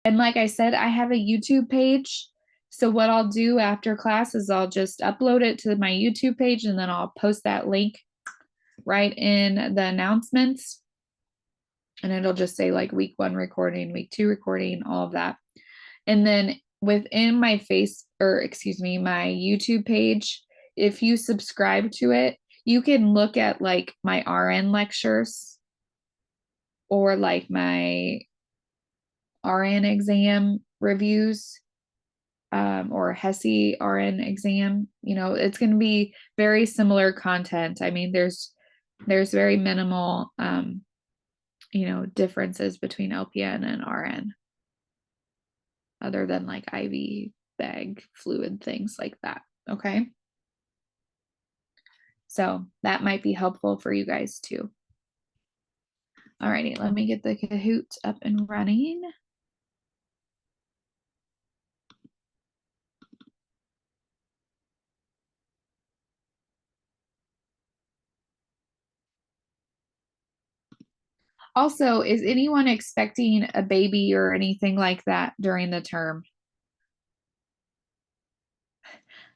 And like I said, I have a YouTube page. So what I'll do after class is I'll just upload it to my YouTube page and then I'll post that link right in the announcements. And it'll just say like week 1 recording, week 2 recording, all of that. And then within my my YouTube page, if you subscribe to it, you can look at like my RN lectures or like my RN exam reviews, or HESI RN exam. It's going to be very similar content. I mean, there's very minimal, differences between LPN and RN, other than like IV bag fluid, things like that. Okay. So that might be helpful for you guys too. Alrighty, let me get the Kahoot up and running. Also, is anyone expecting a baby or anything like that during the term?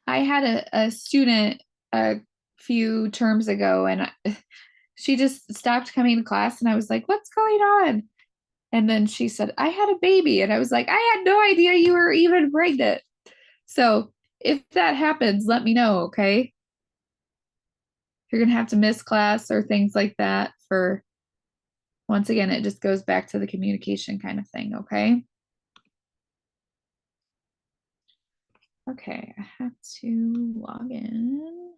I had a student a few terms ago, and she just stopped coming to class, and I was like, "What's going on?" And then she said, "I had a baby," and I was like, "I had no idea you were even pregnant." So if that happens, let me know, okay? You're gonna have to miss class or things like that for, once again, it just goes back to the communication kind of thing, okay? Okay, I have to log in.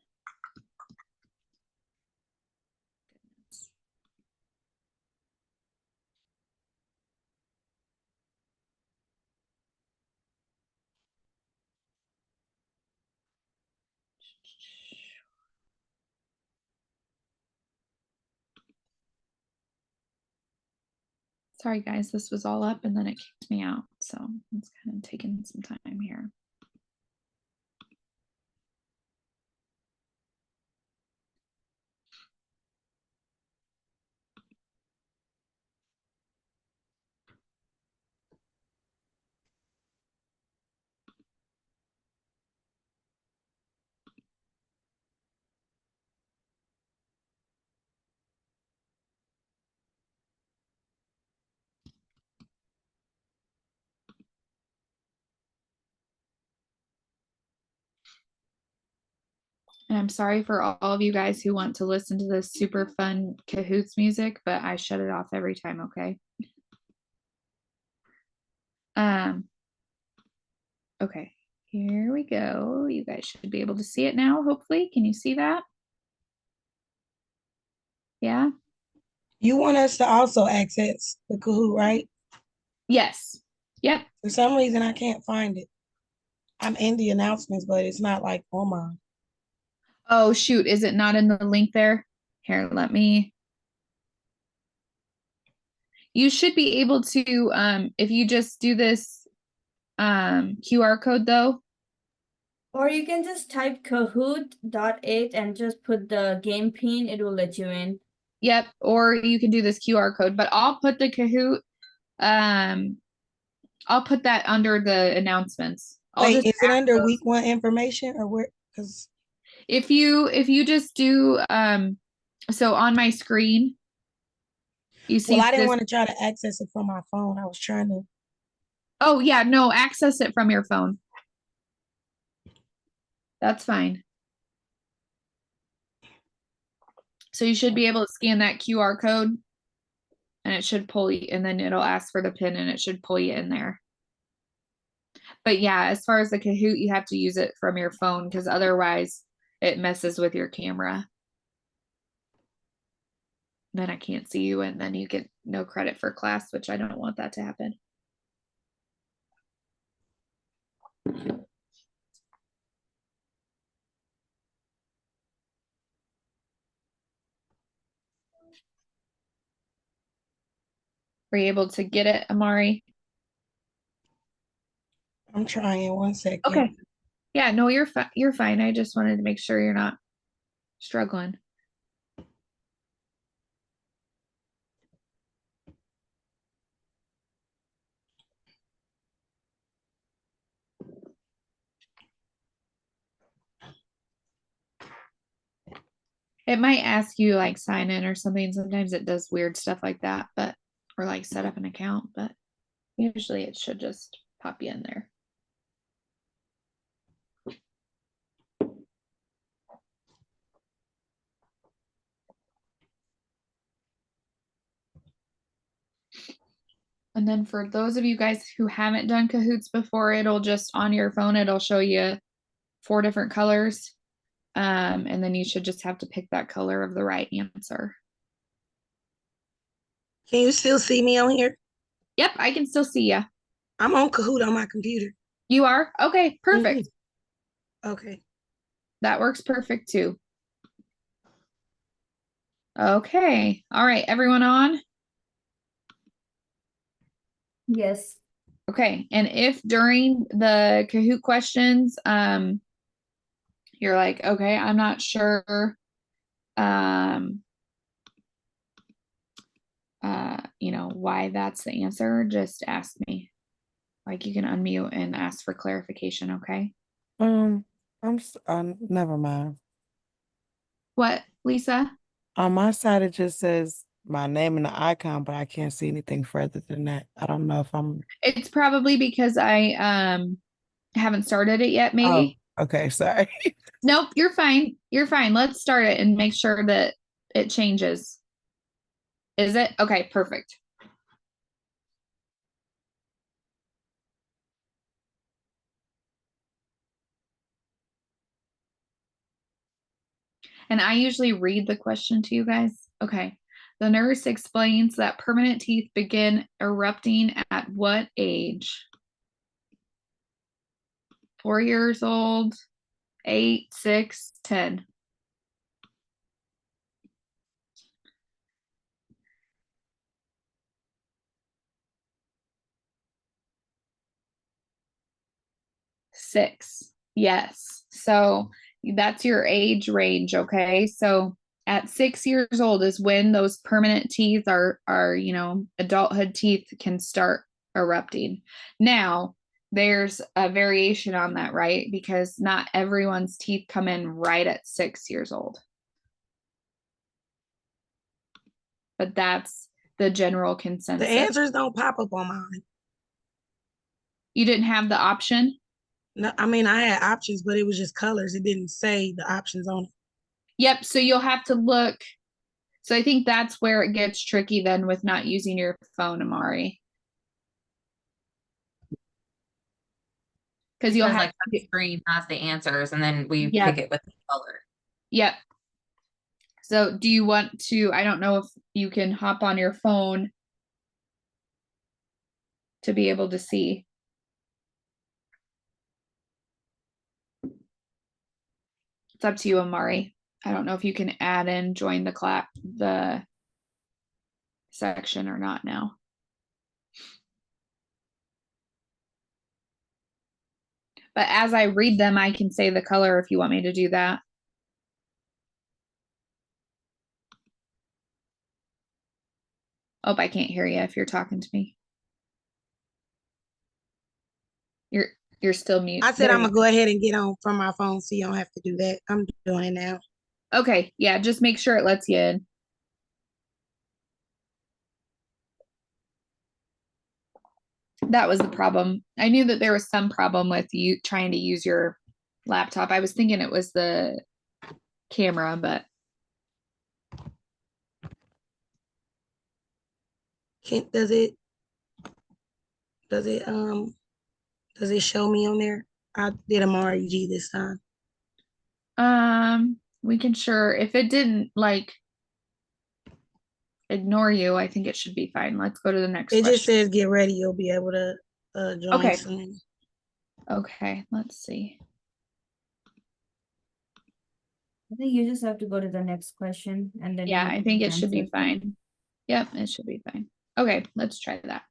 Sorry guys, this was all up and then it kicked me out. So it's kind of taking some time here. And I'm sorry for all of you guys who want to listen to this super fun Cahoots music, but I shut it off every time, okay? Okay, here we go. You guys should be able to see it now, hopefully. Can you see that? Yeah? You want us to also access the Kahoot, right? Yes. Yep. For some reason, I can't find it. I'm in the announcements, but it's not like on mine. Oh, shoot. Is it not in the link there? Here, let me. You should be able to, if you just do this QR code though. Or you can just type Kahoot.8 and just put the game pin, it will let you in. Yep. Or you can do this QR code, but I'll put the Kahoot, I'll put that under the announcements. I'll Wait, just is it add under those. week 1 information or where? Because If you just do so on my screen, you well, see I didn't this. want to try to access it from my phone. I was trying to. Oh yeah, no, access it from your phone. That's fine. So you should be able to scan that QR code and it should pull you, and then it'll ask for the pin and it should pull you in there. But yeah, as far as the Kahoot, you have to use it from your phone because otherwise it messes with your camera. Then I can't see you and then you get no credit for class, which I don't want that to happen. Were you able to get it, Amari? I'm trying 1 second. Okay. Yeah, no, you're fine. I just wanted to make sure you're not struggling. It might ask you like sign in or something. Sometimes it does weird stuff like that, but or like set up an account, but usually it should just pop you in there. And then for those of you guys who haven't done Kahoots before, it'll just on your phone, it'll show you 4 different colors. And then you should just have to pick that color of the right answer. Can you still see me on here? Yep, I can still see you. I'm on Kahoot on my computer. You are? Okay, perfect. Okay. That works perfect too. Okay. All right, everyone on? Yes. Okay, and if during the Kahoot questions, you're like, okay, I'm not sure, you know, why that's the answer, just ask me. Like you can unmute and ask for clarification, okay? Never mind. What, Lisa? On my side, it just says my name and the icon, but I can't see anything further than that. I don't know if I'm. It's probably because I haven't started it yet, maybe. Oh, okay, sorry. Nope, you're fine. You're fine. Let's start it and make sure that it changes. Is it? Okay, perfect. And I usually read the question to you guys. Okay. The nurse explains that permanent teeth begin erupting at what age? 4 years old, 8, 6, 10. Six. Yes. So that's your age range. Okay. So at 6 years old is when those permanent teeth are, you know, adulthood teeth can start erupting. Now, there's a variation on that, right? Because not everyone's teeth come in right at 6 years old. But that's the general consensus. The answers don't pop up on mine. You didn't have the option? No, I mean, I had options, but it was just colors. It didn't say the options on it. Yep. So you'll have to look. So I think that's where it gets tricky then with not using your phone, Amari. Because you'll have like the screen has the answers and then we Yep. pick it with the color. Yep. So do you want to, I don't know if you can hop on your phone to be able to see. It's up to you, Amari. I don't know if you can add and join the section or not now. But as I read them, I can say the color if you want me to do that. Oh, I can't hear you if you're talking to me. You're still mute. I said I'm gonna go ahead and get on from my phone so you don't have to do that. I'm doing it now. Okay, yeah, just make sure it lets you in. That was the problem. I knew that there was some problem with you trying to use your laptop. I was thinking it was the camera, but Does it show me on there? I did a REG this time. we can sure if it didn't like ignore you, I think it should be fine. Let's go to the next It question. just says get ready. You'll be able to join Okay. soon. Okay, let's see. I think you just have to go to the next question and then. Yeah, you I think it can should be answer. fine. Yep, it should be fine. Okay, let's try that.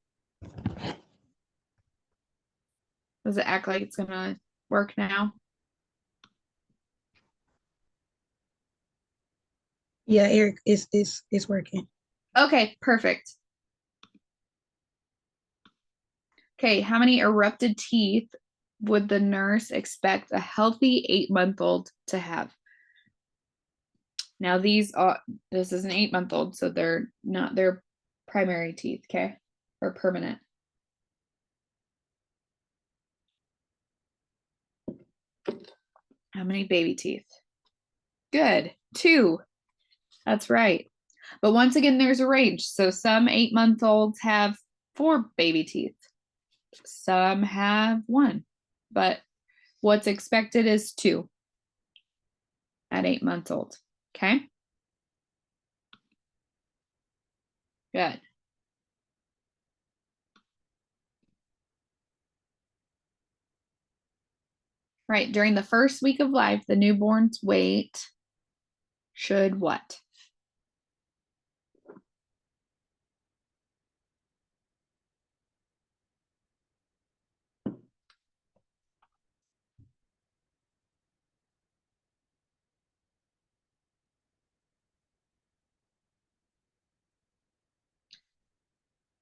Does it act like it's gonna work now? Yeah, Eric, it's working. Okay, perfect. Okay, how many erupted teeth would the nurse expect a healthy 8-month-old to have? Now these are, this is an 8-month-old, so they're not their primary teeth, okay? Or permanent. How many baby teeth? Good, 2. That's right. But once again, there's a range. So some 8-month-olds have 4 baby teeth. Some have 1. But what's expected is 2 at 8 months old. Okay. Good. Right. During the first week of life, the newborn's weight should what?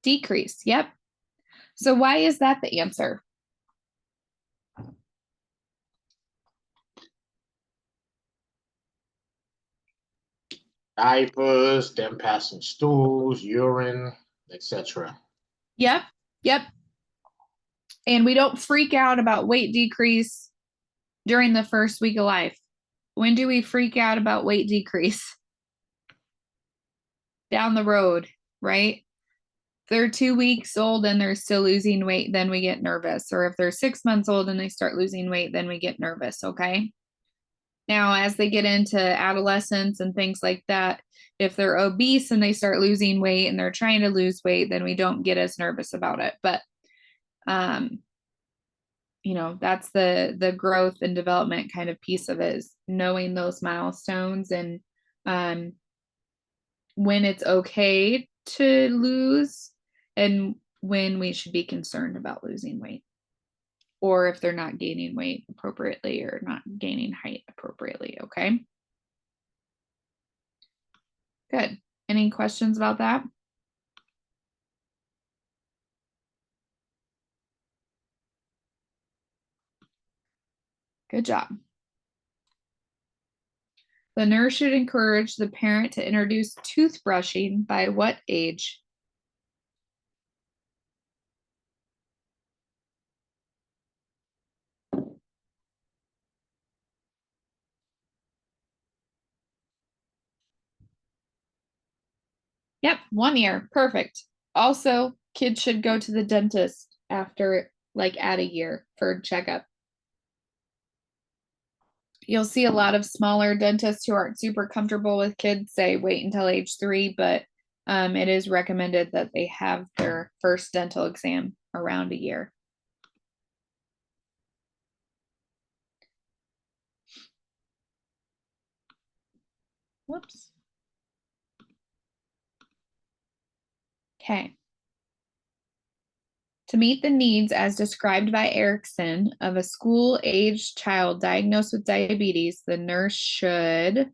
Decrease. Yep. So why is that the answer? Diapers, them passing stools, urine, etc. Yep. Yep. And we don't freak out about weight decrease during the first week of life. When do we freak out about weight decrease? Down the road, right? If they're 2 weeks old and they're still losing weight, then we get nervous. Or if they're 6 months old and they start losing weight, then we get nervous, okay? Now, as they get into adolescence and things like that, if they're obese and they start losing weight and they're trying to lose weight, then we don't get as nervous about it. But, you know, that's the growth and development kind of piece of it, is knowing those milestones and when it's okay to lose and when we should be concerned about losing weight, or if they're not gaining weight appropriately or not gaining height appropriately. Okay. Good. Any questions about that? Good job. The nurse should encourage the parent to introduce toothbrushing by what age? Yep, 1 year. Perfect. Also, kids should go to the dentist after, like, at a year for a checkup. You'll see a lot of smaller dentists who aren't super comfortable with kids say wait until age 3, but it is recommended that they have their first dental exam around a year. Whoops. Okay. To meet the needs as described by Erickson of a school-aged child diagnosed with diabetes, the nurse should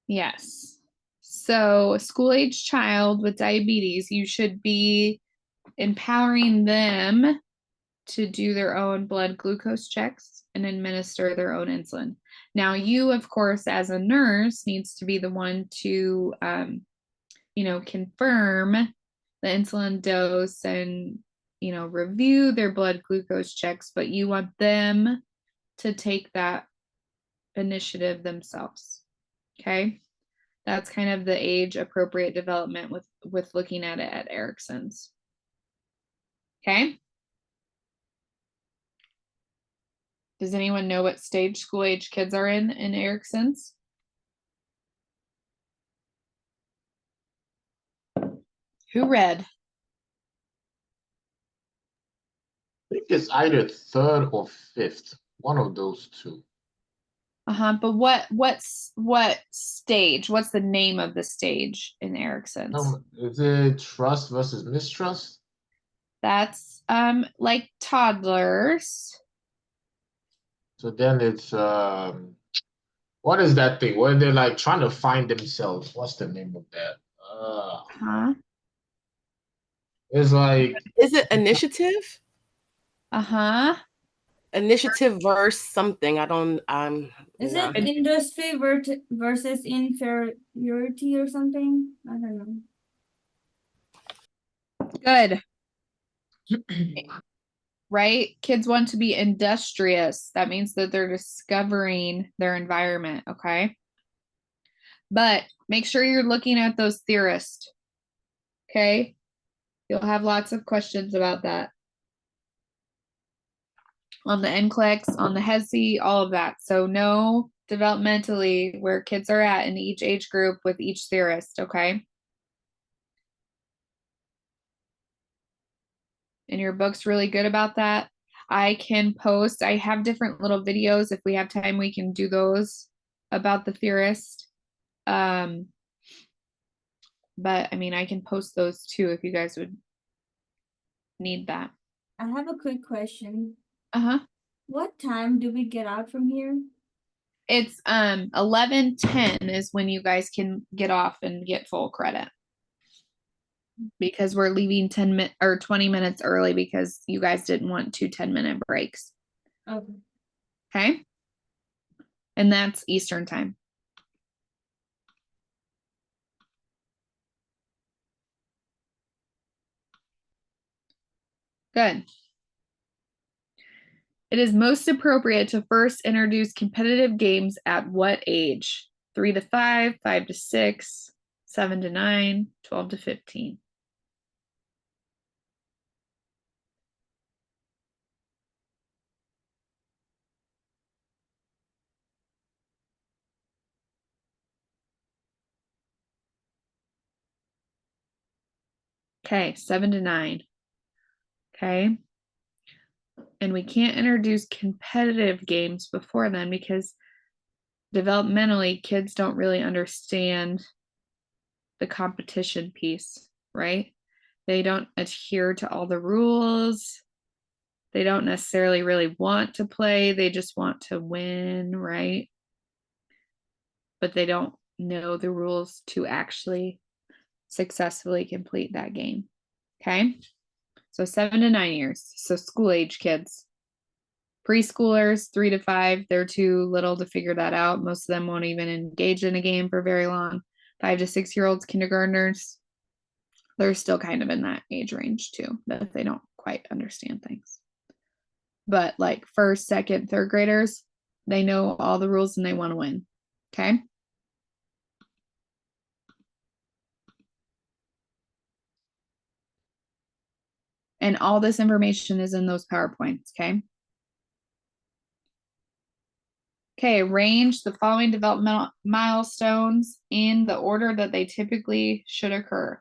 Yes. So a school-age child with diabetes, you should be empowering them to do their own blood glucose checks and administer their own insulin. Now, you, of course, as a nurse, needs to be the one to, you know, confirm the insulin dose and, you know, review their blood glucose checks, but you want them to take that initiative themselves. Okay. That's kind of the age appropriate development with looking at it at Erickson's. Okay. Does anyone know what stage school age kids are in Erickson's? Who read? I think it's either 3rd or 5th, one of those two. But what stage? What's the name of the stage in Erickson's? Is it trust versus mistrust? That's like toddlers. So then it's what is that thing? Where they're like trying to find themselves. What's the name of that? Huh? It's like Is it initiative? Uh-huh. Initiative versus something. Is no. it industry versus inferiority or something? I don't know. Good. Right? Kids want to be industrious. That means that they're discovering their environment, okay? But make sure you're looking at those theorists. Okay? You'll have lots of questions about that. On the NCLEX, on the HESI, all of that. So know developmentally where kids are at in each age group with each theorist, okay? And your book's really good about that. I have different little videos. If we have time, we can do those about the theorist. But I mean, I can post those too if you guys would need that. I have a quick question. Uh-huh. What time do we get out from here? It's 11:10 is when you guys can get off and get full credit. Because we're leaving 20 minutes early because you guys didn't want 2 10-minute breaks. Okay. Okay? And that's Eastern time. Good. It is most appropriate to first introduce competitive games at what age? 3 to 5, 5 to 6, 7 to 9, 12 to 15. Okay, 7 to 9. Okay. And we can't introduce competitive games before then because developmentally kids don't really understand the competition piece, right? They don't adhere to all the rules. They don't necessarily really want to play. They just want to win, right? But they don't know the rules to actually successfully complete that game. Okay. So 7 to 9 years. So school age kids. Preschoolers, 3 to 5, they're too little to figure that out. Most of them won't even engage in a game for very long. 5 to 6-year-olds, kindergartners, they're still kind of in that age range too, that they don't quite understand things. But like first, second, third graders, they know all the rules and they want to win. Okay. And all this information is in those PowerPoints. Okay. Okay, arrange the following developmental milestones in the order that they typically should occur.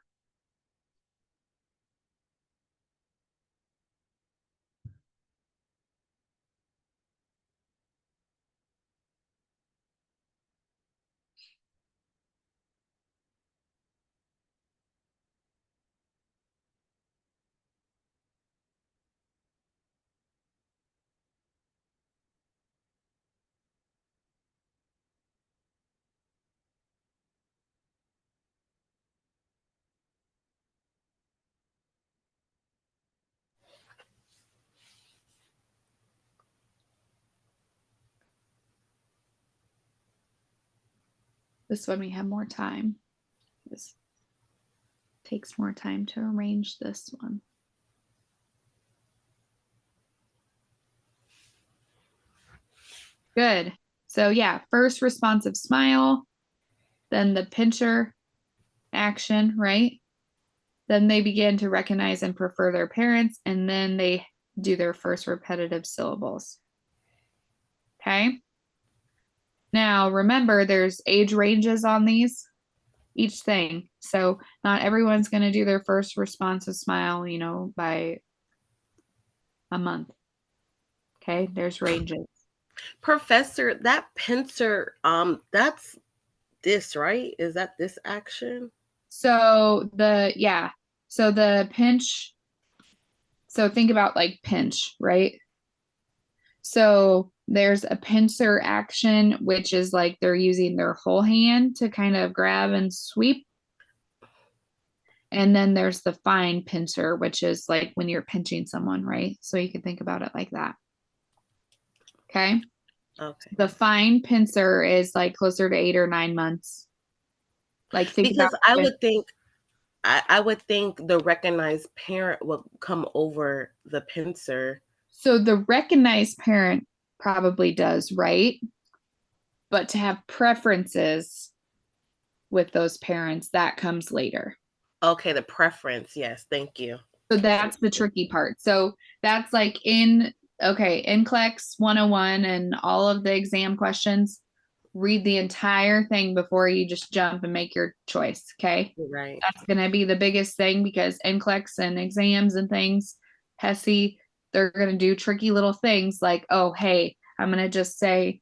This one we have more time. This takes more time to arrange this one. Good. So yeah, first responsive smile, then the pincher action, right? Then they begin to recognize and prefer their parents, and then they do their first repetitive syllables. Okay. Now remember, there's age ranges on these, each thing. So not everyone's going to do their first responsive smile, by a month. Okay. There's ranges. Professor, that pincer, that's this, right? Is that this action? So the pinch So think about like pinch, right? So there's a pincer action, which is like they're using their whole hand to kind of grab and sweep. And then there's the fine pincer, which is like when you're pinching someone, right? So you can think about it like that. Okay. Okay. The fine pincer is like closer to 8 or 9 months. Like think Because about I when- would think I would think the recognized parent would come over the pincer. so the recognized parent probably does, right? But to have preferences with those parents, that comes later. Okay, the preference. Yes, thank you. So that's the tricky part. So that's like in NCLEX 101 and all of the exam questions. Read the entire thing before you just jump and make your choice. Okay. Right. That's going to be the biggest thing because NCLEX and exams and things, HESI, they're going to do tricky little things like, oh, hey, I'm going to just say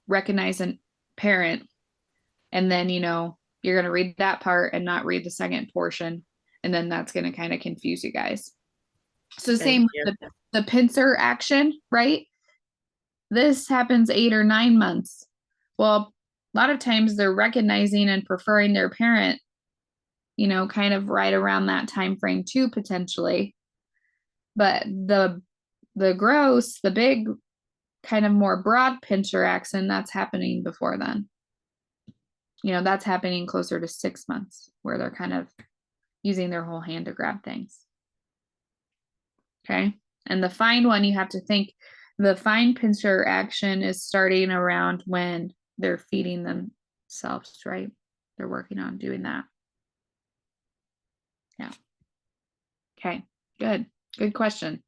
recognize a parent. And then, you're going to read that part and not read the second portion. And then that's going to kind of confuse you guys. So same with the pincer action, right? This happens 8 or 9 months. Well, a lot of times they're recognizing and preferring their parent, kind of right around that time frame too, potentially. But the gross, the big kind of more broad pincer action, that's happening before then. That's happening closer to 6 months where they're kind of using their whole hand to grab things. Okay. And the fine one, you have to think the fine pincer action is starting around when they're feeding themselves, right? They're working on doing that. Yeah. Okay. Good. Good question.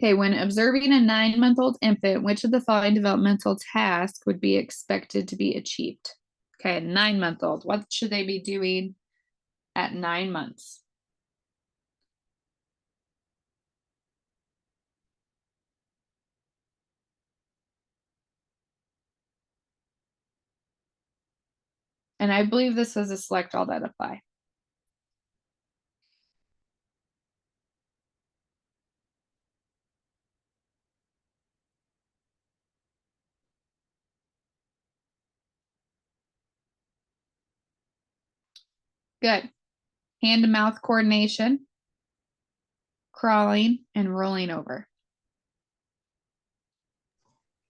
Okay, when observing a 9-month-old infant, which of the following developmental tasks would be expected to be achieved? Okay, 9-month-old, what should they be doing at 9 months? And I believe this was a select all that apply. Good. Hand to mouth coordination, crawling, and rolling over.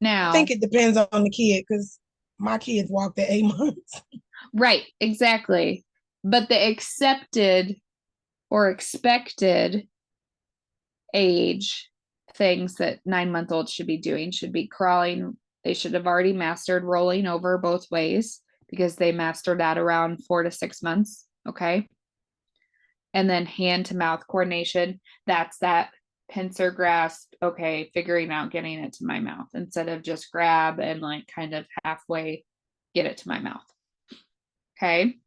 Now, I think it depends on the kid because my kids walked at 8 months. right, exactly. But the accepted or expected age things that 9-month-olds should be doing should be crawling. They should have already mastered rolling over both ways because they mastered that around 4 to 6 months. Okay. And then hand to mouth coordination. That's that pincer grasp. Okay. Figuring out getting it to my mouth instead of just grab and like kind of halfway get it to my mouth. Okay.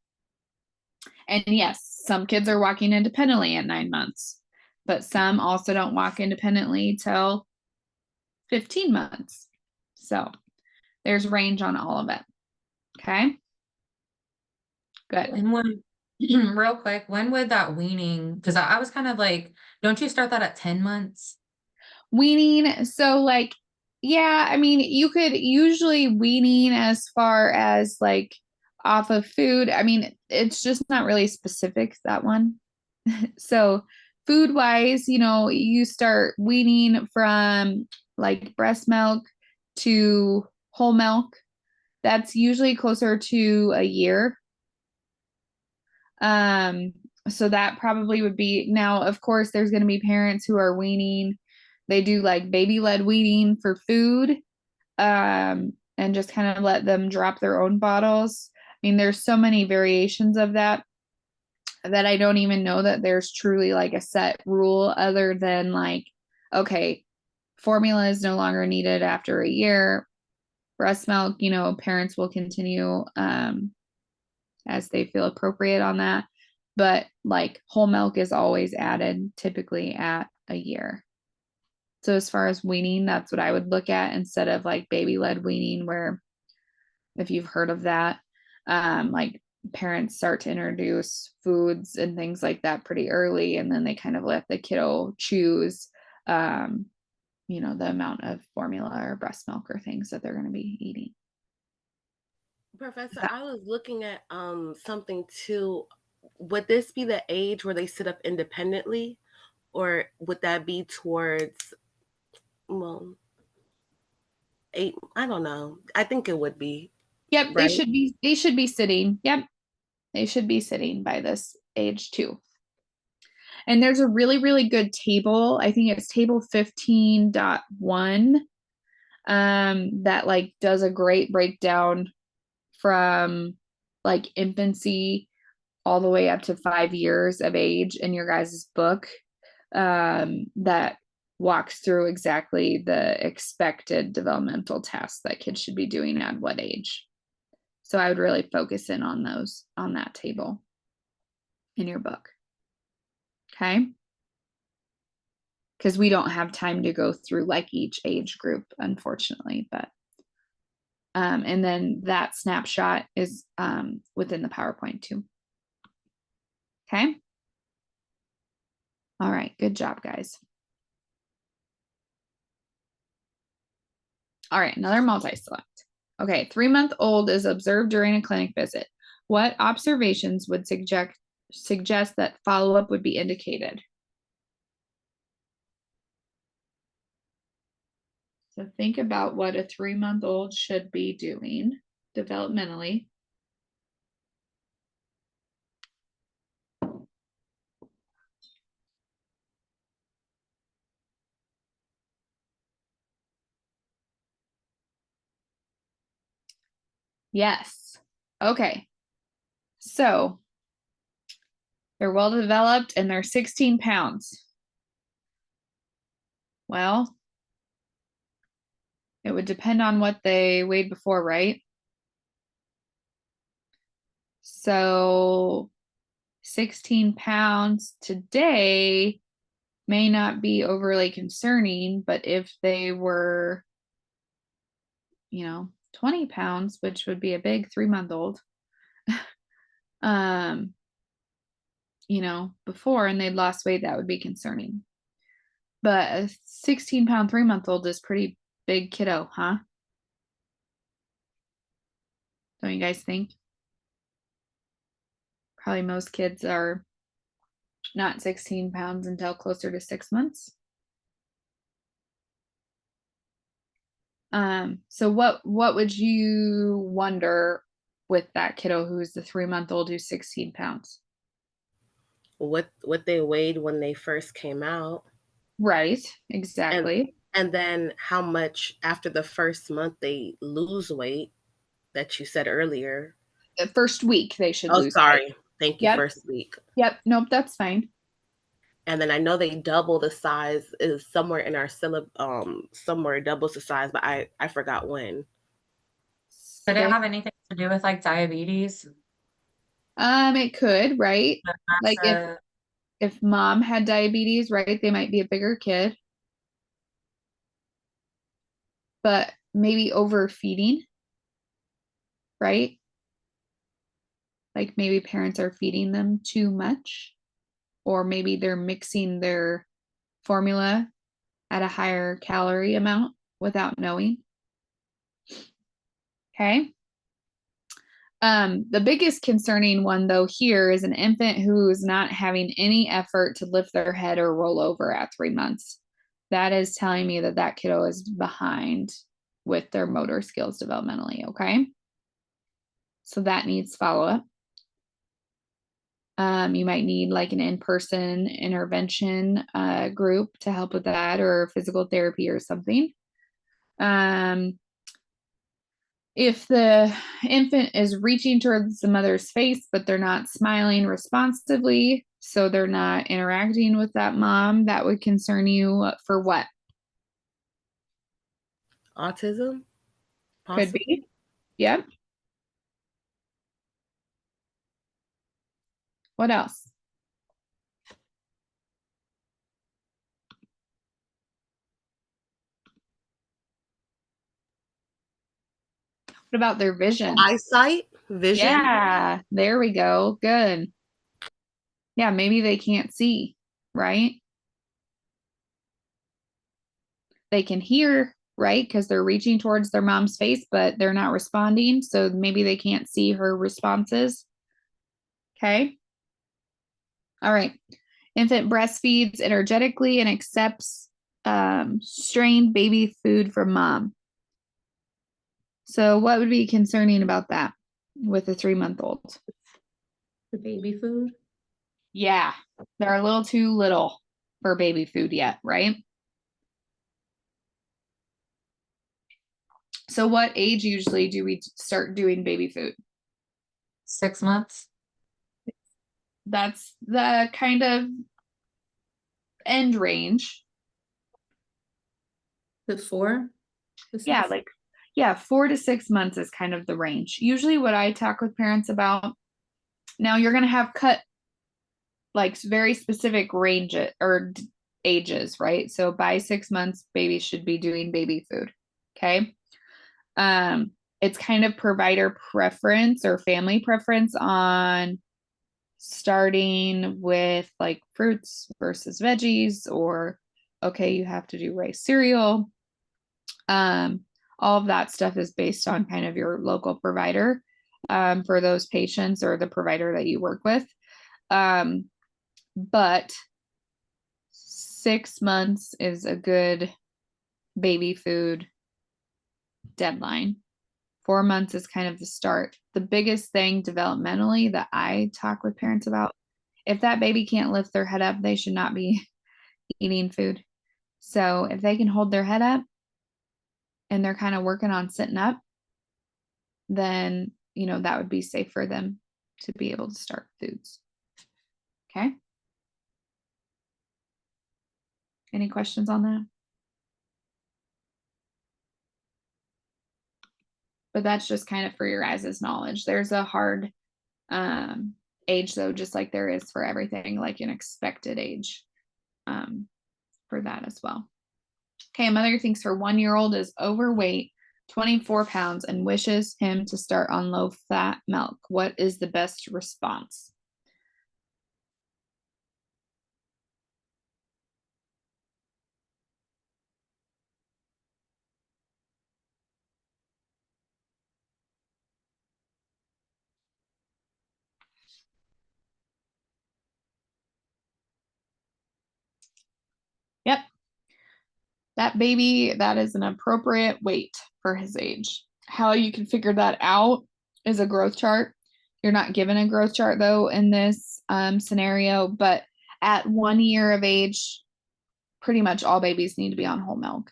And yes, some kids are walking independently at 9 months, but some also don't walk independently till 15 months. So there's range on all of it. Okay. Good. And when, real quick, when would that weaning, because I was kind of like, don't you start that at 10 months? Weaning. So like, yeah, I mean, you could usually weaning as far as like off of food. I mean, it's just not really specific, that one. So food wise, you start weaning from like breast milk to whole milk. That's usually closer to a year. So that probably would be now, of course, there's going to be parents who are weaning. They do like baby led weaning for food, and just kind of let them drop their own bottles. I mean, there's so many variations of that I don't even know that there's truly like a set rule other than like, okay, formula is no longer needed after a year. Breast milk, parents will continue as they feel appropriate on that. But like whole milk is always added typically at a year. So as far as weaning, that's what I would look at instead of like baby led weaning where if you've heard of that. Like parents start to introduce foods and things like that pretty early, and then they kind of let the kiddo choose, you know, the amount of formula or breast milk or things that they're going to be eating. Professor, I was looking at something too. Would this be the age where they sit up independently, or would that be towards, well, 8? I don't know. I think it would be. Yep, Right. they should be sitting. Yep. They should be sitting by this age too. And there's a really, really good table. I think it's table 15.1, that like does a great breakdown from like infancy all the way up to 5 years of age in your guys' book, that walks through exactly the expected developmental tasks that kids should be doing at what age. So I would really focus in on those, on that table in your book. Okay. Because we don't have time to go through like each age group, unfortunately, but and then that snapshot is within the PowerPoint too. Okay. All right, good job, guys. All right, another multi-select. Okay, 3-month-old is observed during a clinic visit. What observations would suggest that follow-up would be indicated? So think about what a 3-month-old should be doing developmentally. Yes. Okay. So they're well developed and they're 16 pounds. Well, it would depend on what they weighed before, right? So 16 pounds today may not be overly concerning, but if they were, you know, 20 pounds, which would be a big 3-month-old, you know, before, and they'd lost weight, that would be concerning. But a 16-pound 3-month-old is pretty big kiddo, huh? Don't you guys think? Probably most kids are not 16 pounds until closer to 6 months. So what would you wonder with that kiddo who's the 3-month-old who's 16 pounds? What they weighed when they first came out. Right, exactly. And then how much after the first month they lose weight that you said earlier. The first week they should Oh, lose sorry. weight. Thank you. Yep. First week. Yep, nope, that's fine. And then I know they double the size is somewhere in our somewhere doubles the size, but I forgot when. Could it have anything to do with like diabetes? It could, right? Like That's if mom had diabetes, right, they might be a bigger kid. But maybe overfeeding, right? Like maybe parents are feeding them too much, or maybe they're mixing their formula at a higher calorie amount without knowing. Okay. The biggest concerning one though here is an infant who's not having any effort to lift their head or roll over at 3 months. That is telling me that that kiddo is behind with their motor skills developmentally. Okay. So that needs follow-up. You might need like an in-person intervention group to help with that, or physical therapy or something. If the infant is reaching towards the mother's face, but they're not smiling responsively, so they're not interacting with that mom, that would concern you for what? Autism? Could Possibly. be. Yep. What else? What about their vision? Eyesight, vision. Yeah, there we go. Good. Yeah, maybe they can't see, right? They can hear, right? Because they're reaching towards their mom's face, but they're not responding. So maybe they can't see her responses. Okay. All right. Infant breastfeeds energetically and accepts strained baby food from mom. So what would be concerning about that with a 3-month-old? The baby food. Yeah, they're a little too little for baby food yet, right? So what age usually do we start doing baby food? 6 months. That's the kind of end range. The 4. Yeah, like, yeah, 4 to 6 months is kind of the range. Usually what I talk with parents about, now you're going to have cut like very specific range or ages, right? So by 6 months, babies should be doing baby food. Okay. It's kind of provider preference or family preference on starting with like fruits versus veggies, or okay, you have to do rice cereal. All of that stuff is based on kind of your local provider for those patients or the provider that you work with. But 6 months is a good baby food deadline. 4 months is kind of the start. The biggest thing developmentally that I talk with parents about, if that baby can't lift their head up, they should not be eating food. So if they can hold their head up and they're kind of working on sitting up, then, you know, that would be safe for them to be able to start foods. Okay. Any questions on that? But that's just kind of for your guys' knowledge. There's a hard age though, just like there is for everything, like an expected age for that as well. Okay, a mother thinks her 1-year-old is overweight, 24 pounds, and wishes him to start on low fat milk. What is the best response? Yep. That baby, that is an appropriate weight for his age. How you can figure that out is a growth chart. You're not given a growth chart though in this scenario, but at 1 year of age, pretty much all babies need to be on whole milk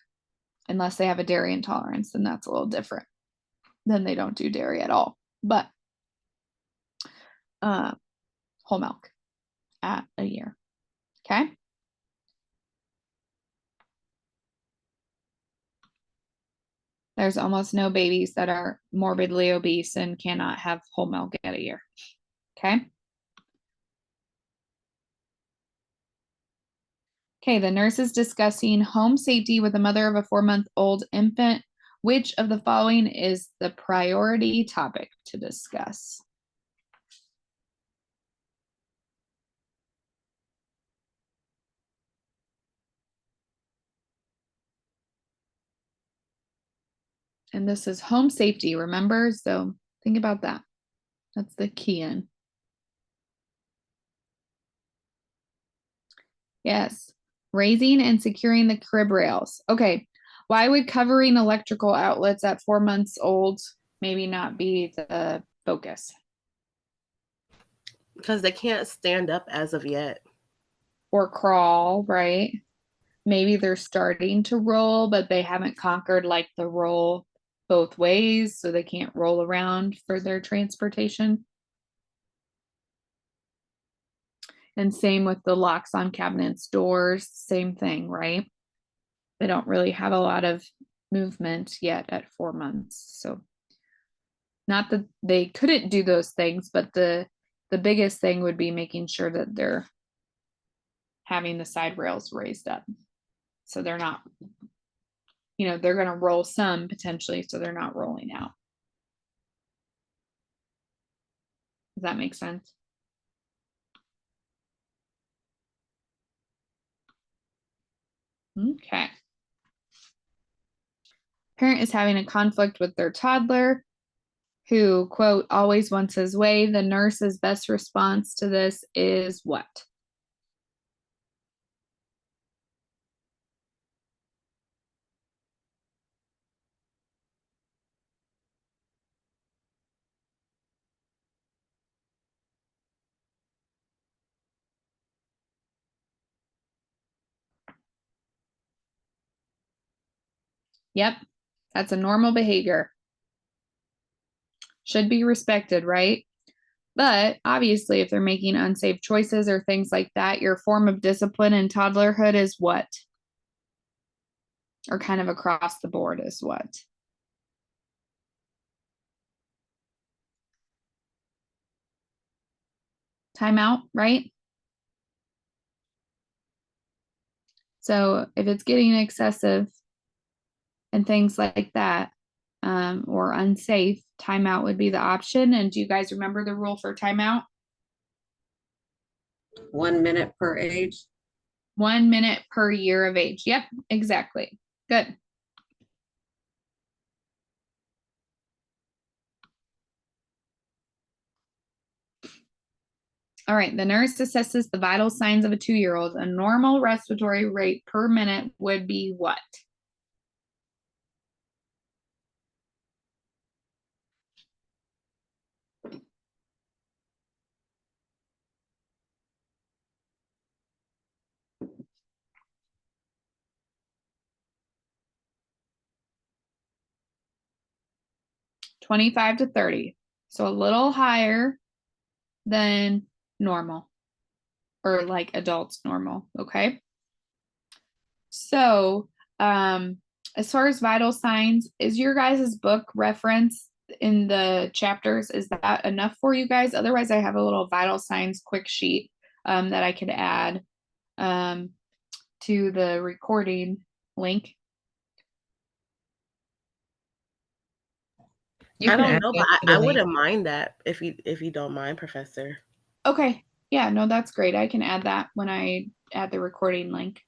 unless they have a dairy intolerance, and that's a little different. Then they don't do dairy at all, but whole milk at a year. Okay. There's almost no babies that are morbidly obese and cannot have whole milk at a year. Okay. Okay, the nurse is discussing home safety with the mother of a 4-month-old infant. Which of the following is the priority topic to discuss? And this is home safety, remember? So think about that. That's the key in. Yes, raising and securing the crib rails. Okay, why would covering electrical outlets at 4 months old maybe not be the focus? Because they can't stand up as of yet. Or crawl, right? Maybe they're starting to roll, but they haven't conquered like the roll both ways, so they can't roll around for their transportation. And same with the locks on cabinets, doors, same thing, right? They don't really have a lot of movement yet at 4 months. So not that they couldn't do those things, but the biggest thing would be making sure that they're having the side rails raised up. So they're not, you know, they're going to roll some potentially, so they're not rolling out. Does that make sense? Okay. Parent is having a conflict with their toddler who, quote, always wants his way. The nurse's best response to this is what? Yep, that's a normal behavior. Should be respected, right? But obviously, if they're making unsafe choices or things like that, your form of discipline in toddlerhood is what? Or kind of across the board is what? Timeout, right? So if it's getting excessive and things like that, or unsafe, timeout would be the option. And do you guys remember the rule for timeout? 1 minute per age. 1 minute per year of age. Yep, exactly. Good. All right, the nurse assesses the vital signs of a 2-year-old. A normal respiratory rate per minute would be what? $25 to $30. So a little higher than normal, or like adults normal, okay? So as far as vital signs, is your guys' book reference in the chapters, is that enough for you guys? Otherwise, I have a little vital signs quick sheet that I could add to the recording link. You I can don't add know, but that to the I link. wouldn't mind that if you don't mind, Professor. Okay, yeah, no, that's great. I can add that when I add the recording link.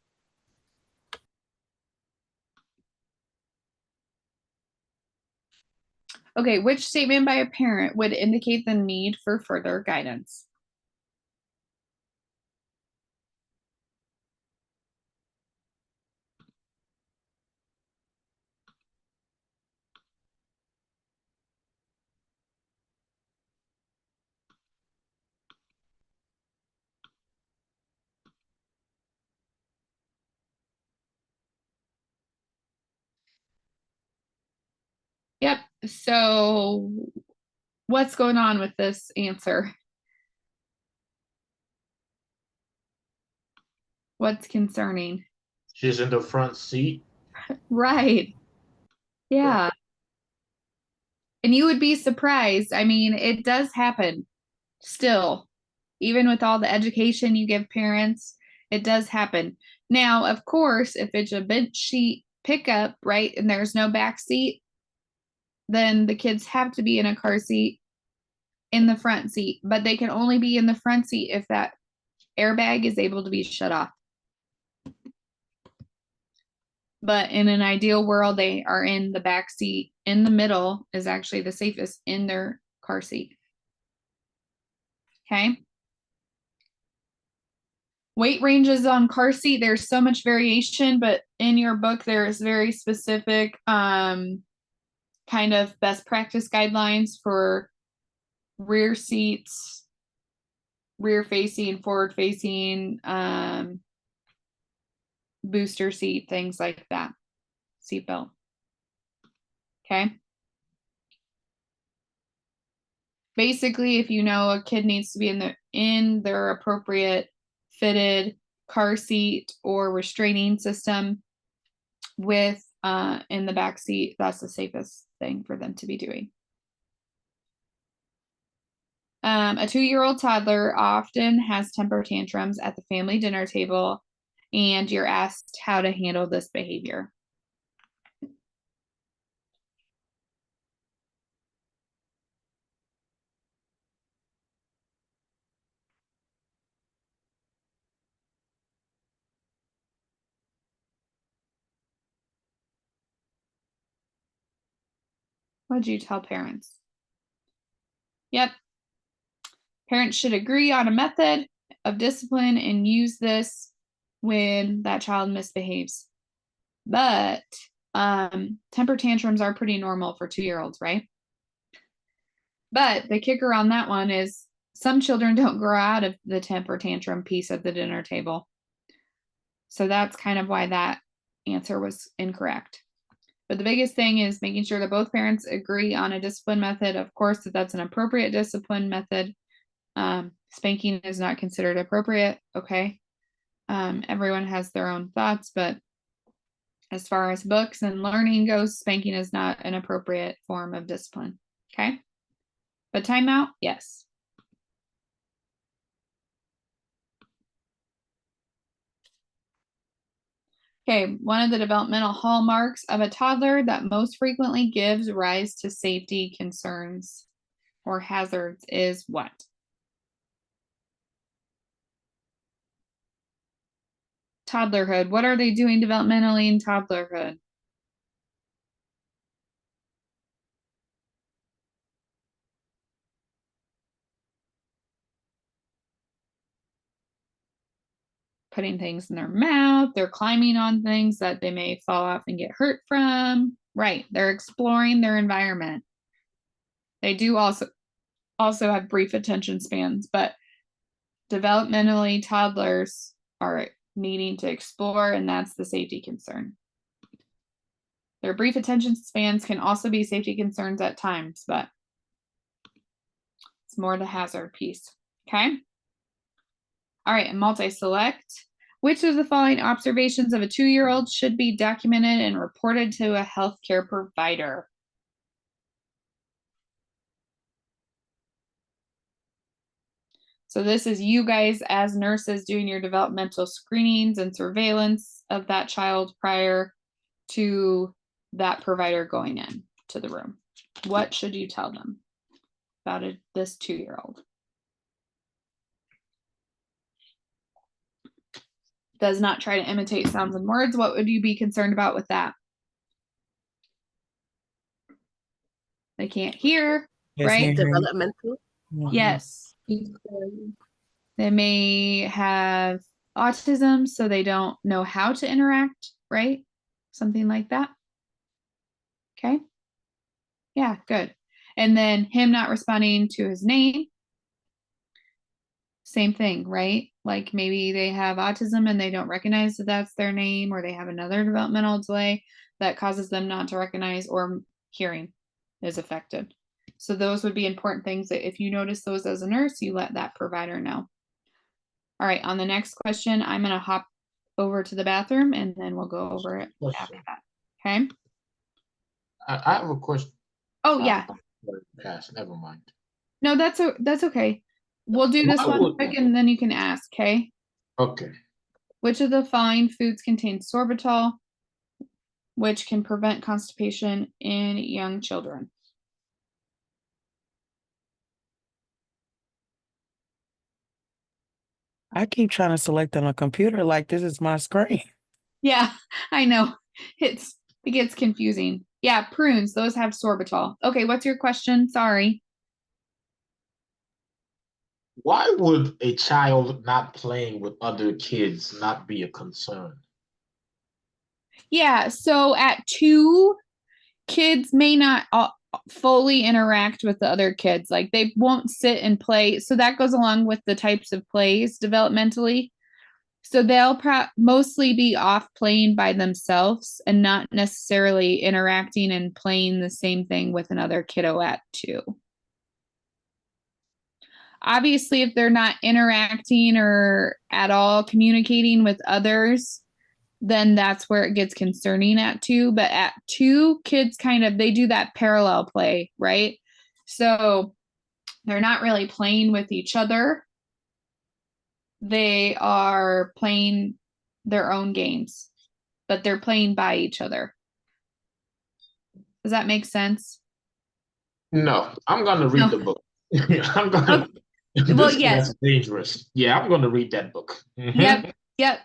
Okay, which statement by a parent would indicate the need for further guidance? Yep, so what's going on with this answer? What's concerning? She's in the front seat. Right. Yeah. And you would be surprised. I mean, it does happen still, even with all the education you give parents, it does happen. Now, of course, if it's a bench seat pickup, right, and there's no back seat, then the kids have to be in a car seat in the front seat, but they can only be in the front seat if that airbag is able to be shut off. But in an ideal world, they are in the back seat. In the middle is actually the safest in their car seat. Okay. Weight ranges on car seat, there's so much variation, but in your book, there's very specific kind of best practice guidelines for rear seats, rear facing, forward facing, booster seat, things like that. Seatbelt. Okay. Basically, if you know a kid needs to be in their appropriate fitted car seat or restraining system with in the back seat, that's the safest thing for them to be doing. A 2-year-old toddler often has temper tantrums at the family dinner table, and you're asked how to handle this behavior. What'd you tell parents? Yep. Parents should agree on a method of discipline and use this when that child misbehaves. But temper tantrums are pretty normal for 2-year-olds, right? But the kicker on that one is some children don't grow out of the temper tantrum piece at the dinner table. So that's kind of why that answer was incorrect. But the biggest thing is making sure that both parents agree on a discipline method. Of course, that that's an appropriate discipline method. Spanking is not considered appropriate. Okay. Everyone has their own thoughts, but as far as books and learning goes, spanking is not an appropriate form of discipline. Okay. But timeout, yes. Okay, one of the developmental hallmarks of a toddler that most frequently gives rise to safety concerns or hazards is what? Toddlerhood. What are they doing developmentally in toddlerhood? Putting things in their mouth, they're climbing on things that they may fall off and get hurt from. Right, they're exploring their environment. They do also have brief attention spans, but developmentally toddlers are needing to explore, and that's the safety concern. Their brief attention spans can also be safety concerns at times, but it's more the hazard piece. Okay. All right, and multi-select. Which of the following observations of a 2-year-old should be documented and reported to a healthcare provider? So this is you guys as nurses doing your developmental screenings and surveillance of that child prior to that provider going in to the room. What should you tell them about this 2-year-old? Does not try to imitate sounds and words. What would you be concerned about with that? They can't hear, Yes, right? hearing. Developmental. Mhm. Yes. They may have autism, so they don't know how to interact, right? Something like that. Okay. Yeah, good. And then him not responding to his name. Same thing, right? Like maybe they have autism and they don't recognize that that's their name, or they have another developmental delay that causes them not to recognize, or hearing is affected. So those would be important things that if you notice those as a nurse, you let that provider know. All right, on the next question, I'm going to hop over to the bathroom and then we'll go over it after that. Okay. I have a question. Oh yeah. Pass. Never mind. No, that's okay. We'll do this one quick and then you can ask. Okay. Okay. Which of the following foods contain sorbitol, which can prevent constipation in young children? I keep trying to select on a computer like this is my screen. Yeah, I know. It gets confusing. Yeah, prunes, those have sorbitol. Okay, what's your question? Sorry. Why would a child not playing with other kids not be a concern? Yeah, so at 2, kids may not fully interact with the other kids. Like they won't sit and play. So that goes along with the types of plays developmentally. So they'll mostly be off playing by themselves and not necessarily interacting and playing the same thing with another kiddo at 2. Obviously, if they're not interacting or at all communicating with others, then that's where it gets concerning at 2. But at 2, kids they do that parallel play, right? So they're not really playing with each other. They are playing their own games, but they're playing by each other. Does that make sense? No, I'm going to read the book. I'm going to. Well, yes. That's dangerous. Yeah, I'm going to read that book. Yep.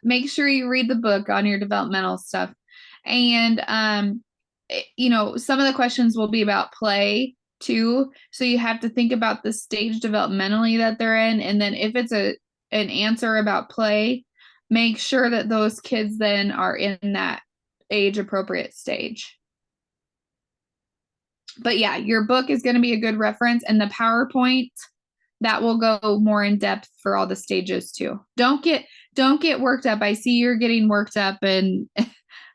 Make sure you read the book on your developmental stuff. And you know, some of the questions will be about play too. So you have to think about the stage developmentally that they're in. And then if it's an answer about play, make sure that those kids then are in that age appropriate stage. But yeah, your book is going to be a good reference, and the PowerPoint that will go more in depth for all the stages too. Don't get worked up. I see you're getting worked up and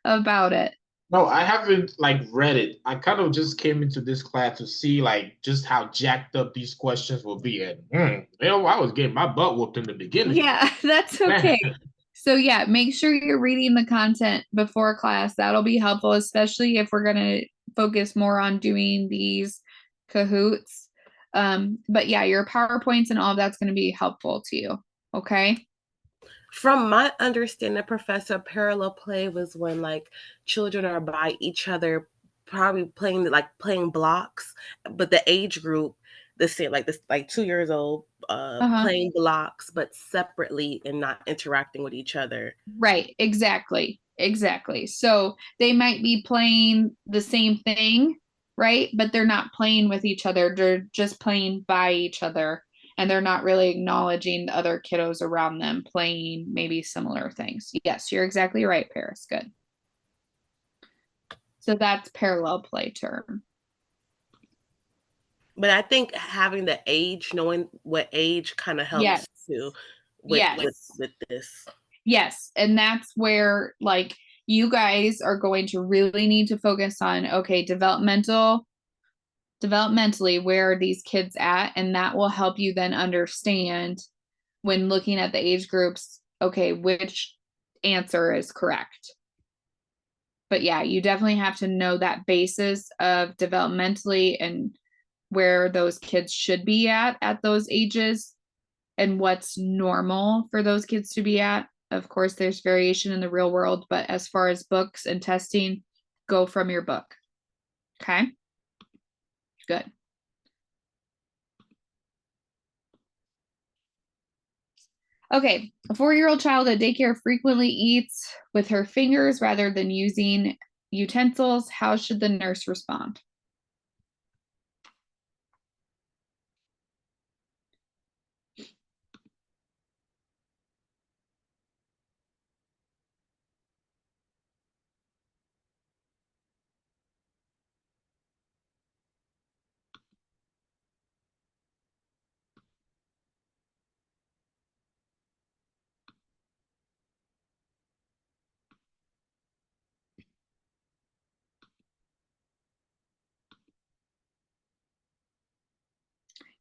about it. No, I haven't like read it. I kind of just came into this class to see like just how jacked up these questions will be. And I was getting my butt whooped in the beginning. Yeah, that's okay. So yeah, make sure you're reading the content before class. That'll be helpful, especially if we're gonna focus more on doing these Kahoots. But yeah, your PowerPoints and all of that's gonna be helpful to you. Okay. From my understanding, Professor, parallel play was when like children are by each other, probably playing blocks, but the age group, the same, like this, like 2 years old, playing blocks, but separately and not interacting with each other. Right, exactly. So they might be playing the same thing, right? But they're not playing with each other. They're just playing by each other. And they're not really acknowledging the other kiddos around them playing maybe similar things. Yes, you're exactly right, Paris. Good. So that's parallel play term. But I think having the age, knowing what age kind of helps too with this. Yes, and that's where like you guys are going to really need to focus on, okay, developmentally, where are these kids at? And that will help you then understand when looking at the age groups, okay, which answer is correct. But yeah, you definitely have to know that basis of developmentally and where those kids should be at those ages and what's normal for those kids to be at. Of course, there's variation in the real world, but as far as books and testing, go from your book. Okay. Good. Okay, a 4-year-old child at daycare frequently eats with her fingers rather than using utensils. How should the nurse respond?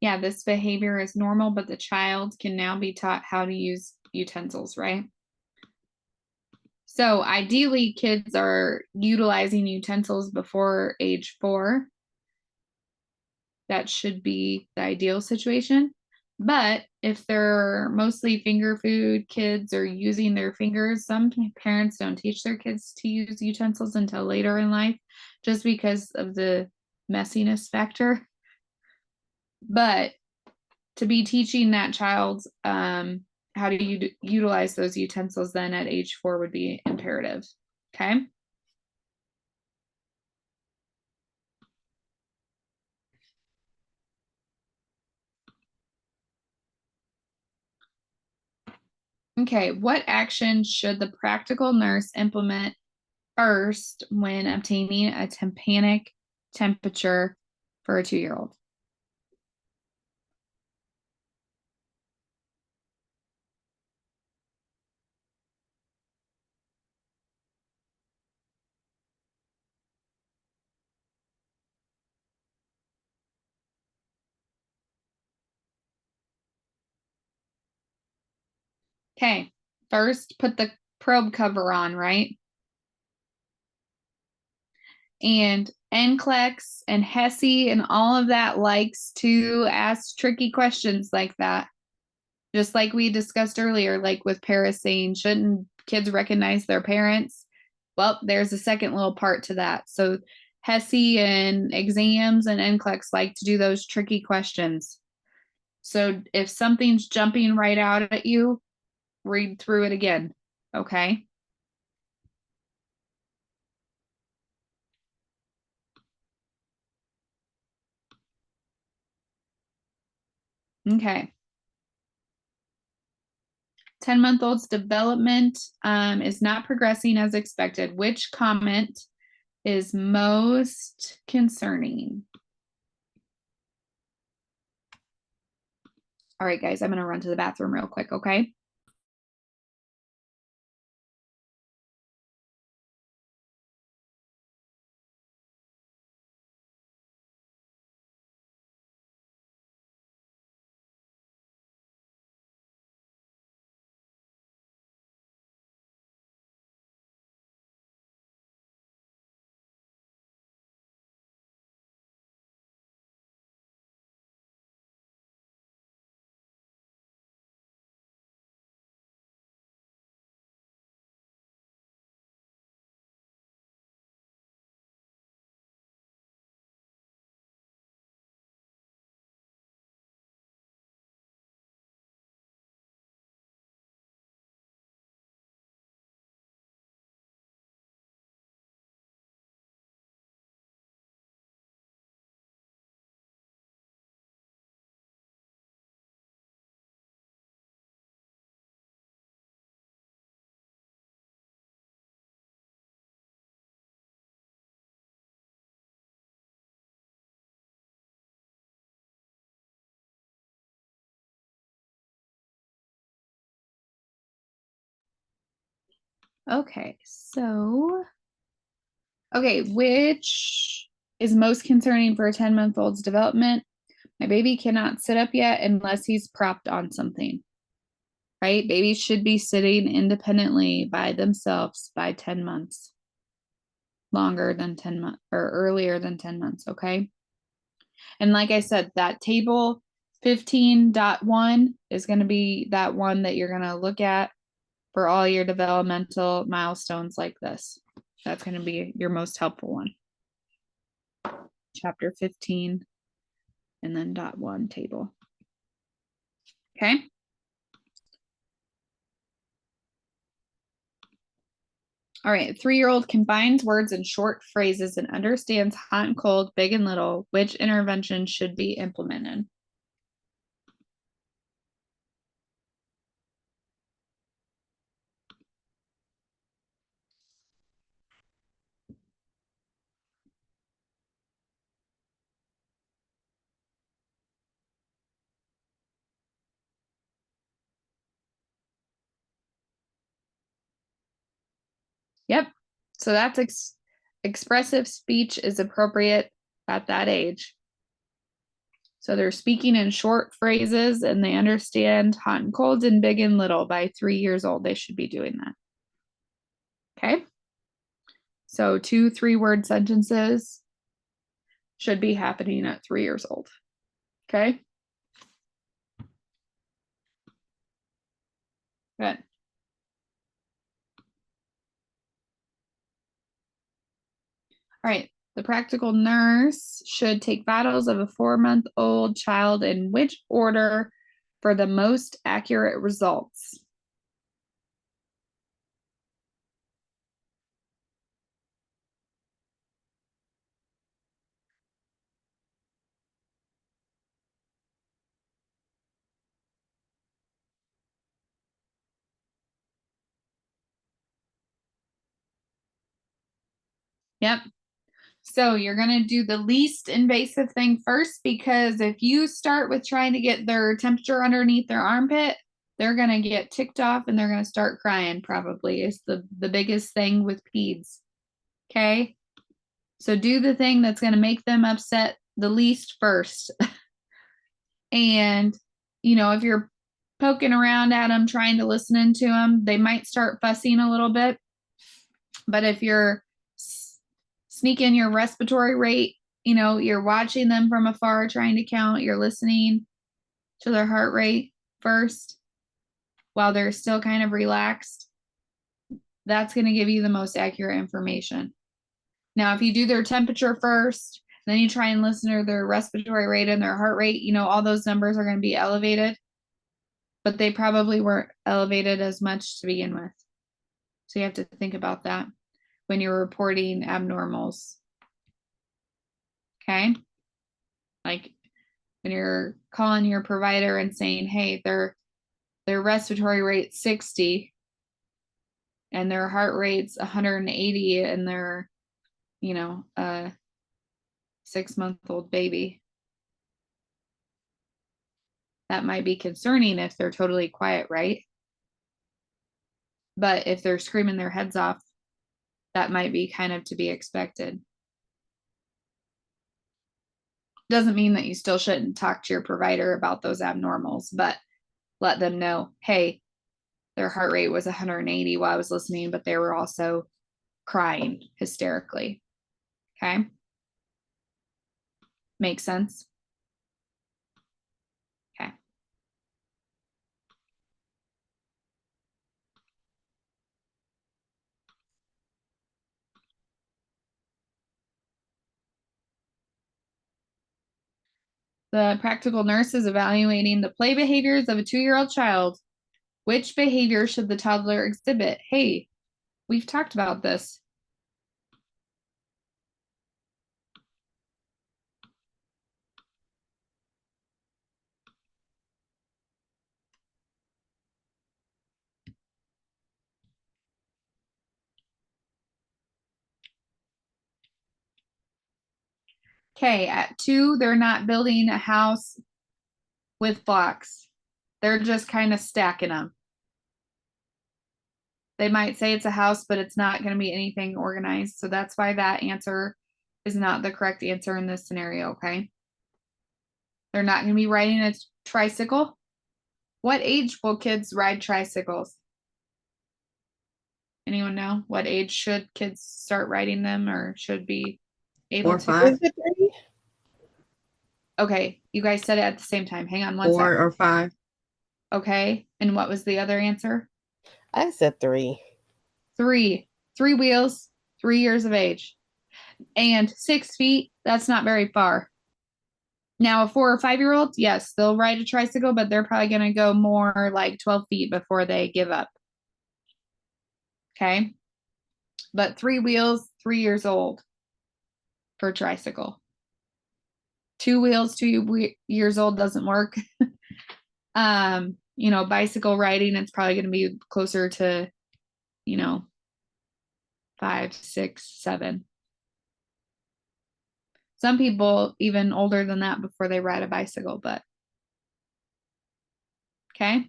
Yeah, this behavior is normal, but the child can now be taught how to use utensils, right? So ideally, kids are utilizing utensils before age 4. That should be the ideal situation. But if they're mostly finger food kids or using their fingers, some parents don't teach their kids to use utensils until later in life just because of the messiness factor. But to be teaching that child how to utilize those utensils then at age 4 would be imperative. Okay. Okay, what action should the practical nurse implement first when obtaining a tympanic temperature for a 2-year-old? Okay, first put the probe cover on, right? And NCLEX and HESI and all of that likes to ask tricky questions like that. Just like we discussed earlier, like with Paris saying, shouldn't kids recognize their parents? Well, there's a second little part to that. So HESI and exams and NCLEX like to do those tricky questions. So if something's jumping right out at you, read through it again, okay? Okay. 10-month-old's development is not progressing as expected. Which comment is most concerning? All right, guys, I'm going to run to the bathroom real quick, okay? Okay, so, okay, which is most concerning for a 10-month-old's development? My baby cannot sit up yet unless he's propped on something, right? Babies should be sitting independently by themselves by 10 months, longer than 10 months or earlier than 10 months, okay? And like I said, that table 15.1 is going to be that one that you're going to look at for all your developmental milestones like this. That's going to be your most helpful one. Chapter 15 and then .1 table. Okay. All right. 3-year-old combines words and short phrases and understands hot and cold, big and little. Which intervention should be implemented? Yep. So that's expressive speech is appropriate at that age. So they're speaking in short phrases and they understand hot and cold and big and little by 3 years old. They should be doing that. Okay. So 2 3-word sentences should be happening at 3 years old. Okay. Good. All right. The practical nurse should take vitals of a 4-month-old child in which order for the most accurate results? Yep. So you're going to do the least invasive thing first, because if you start with trying to get their temperature underneath their armpit, they're going to get ticked off and they're going to start crying, probably is the biggest thing with peds. Okay. So do the thing that's going to make them upset the least first. And, you know, if you're poking around at them, trying to listen to them, they might start fussing a little bit. But if you're sneaking your respiratory rate, you know, you're watching them from afar, trying to count, you're listening to their heart rate first while they're still kind of relaxed, that's going to give you the most accurate information. Now, if you do their temperature first, then you try and listen to their respiratory rate and their heart rate, you know, all those numbers are going to be elevated, but they probably weren't elevated as much to begin with. So you have to think about that when you're reporting abnormals. Okay. Like when you're calling your provider and saying, hey, their respiratory rate's 60 and their heart rate's 180 and they're, a 6-month-old baby. That might be concerning if they're totally quiet, right? But if they're screaming their heads off, that might be kind of to be expected. Doesn't mean that you still shouldn't talk to your provider about those abnormals, but let them know, hey, their heart rate was 180 while I was listening, but they were also crying hysterically. Okay. Make sense? Okay. The practical nurse is evaluating the play behaviors of a 2-year-old child. Which behavior should the toddler exhibit? Hey, we've talked about this. Okay, at 2, they're not building a house with blocks. They're just kind of stacking them. They might say it's a house, but it's not going to be anything organized. So that's why that answer is not the correct answer in this scenario, okay? They're not going to be riding a tricycle. What age will kids ride tricycles? Anyone know? What age should kids start riding them or should be able 4 or to? 5. Is it 3? Okay, you guys said it at the same time. Hang on one 4 second. or 5. Okay, and what was the other answer? I said 3. 3 wheels, 3 years of age. And 6 feet, that's not very far. Now, a 4 or 5-year-old, yes, they'll ride a tricycle, but they're probably going to go more like 12 feet before they give up. Okay. But 3 wheels, 3 years old for tricycle. 2 wheels, 2 years old doesn't work. Bicycle riding, it's probably going to be closer to, 5, 6, 7. Some people even older than that before they ride a bicycle, but okay.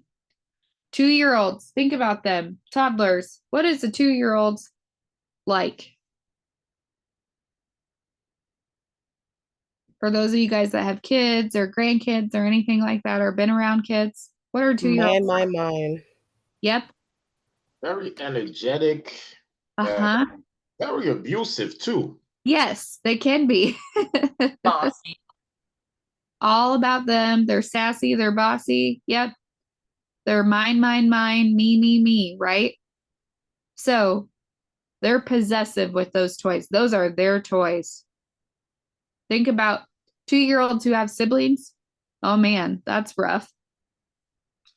2-year-olds, think about them. Toddlers, what is a 2-year-old like? For those of you guys that have kids or grandkids or anything like that, or been around kids, what are 2-year-olds? Man, my mind. Yep. Very energetic, Uh-huh. very abusive too. Yes, they can be. Bossy. All about them. They're sassy, they're bossy. Yep. They're mine, me, right? So they're possessive with those toys. Those are their toys. Think about 2-year-olds who have siblings. Oh man, that's rough.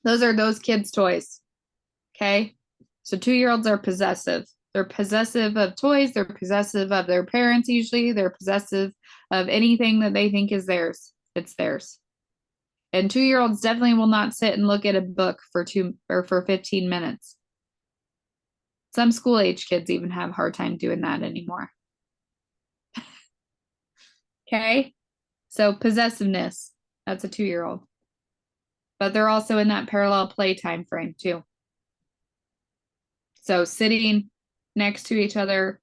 Those are those kids' toys. Okay. So 2-year-olds are possessive. They're possessive of toys. They're possessive of their parents usually. They're possessive of anything that they think is theirs. It's theirs. And 2-year-olds definitely will not sit and look at a book for 15 minutes. Some school age kids even have a hard time doing that anymore. Okay. So possessiveness, that's a 2-year-old. But they're also in that parallel play time frame too. So sitting next to each other,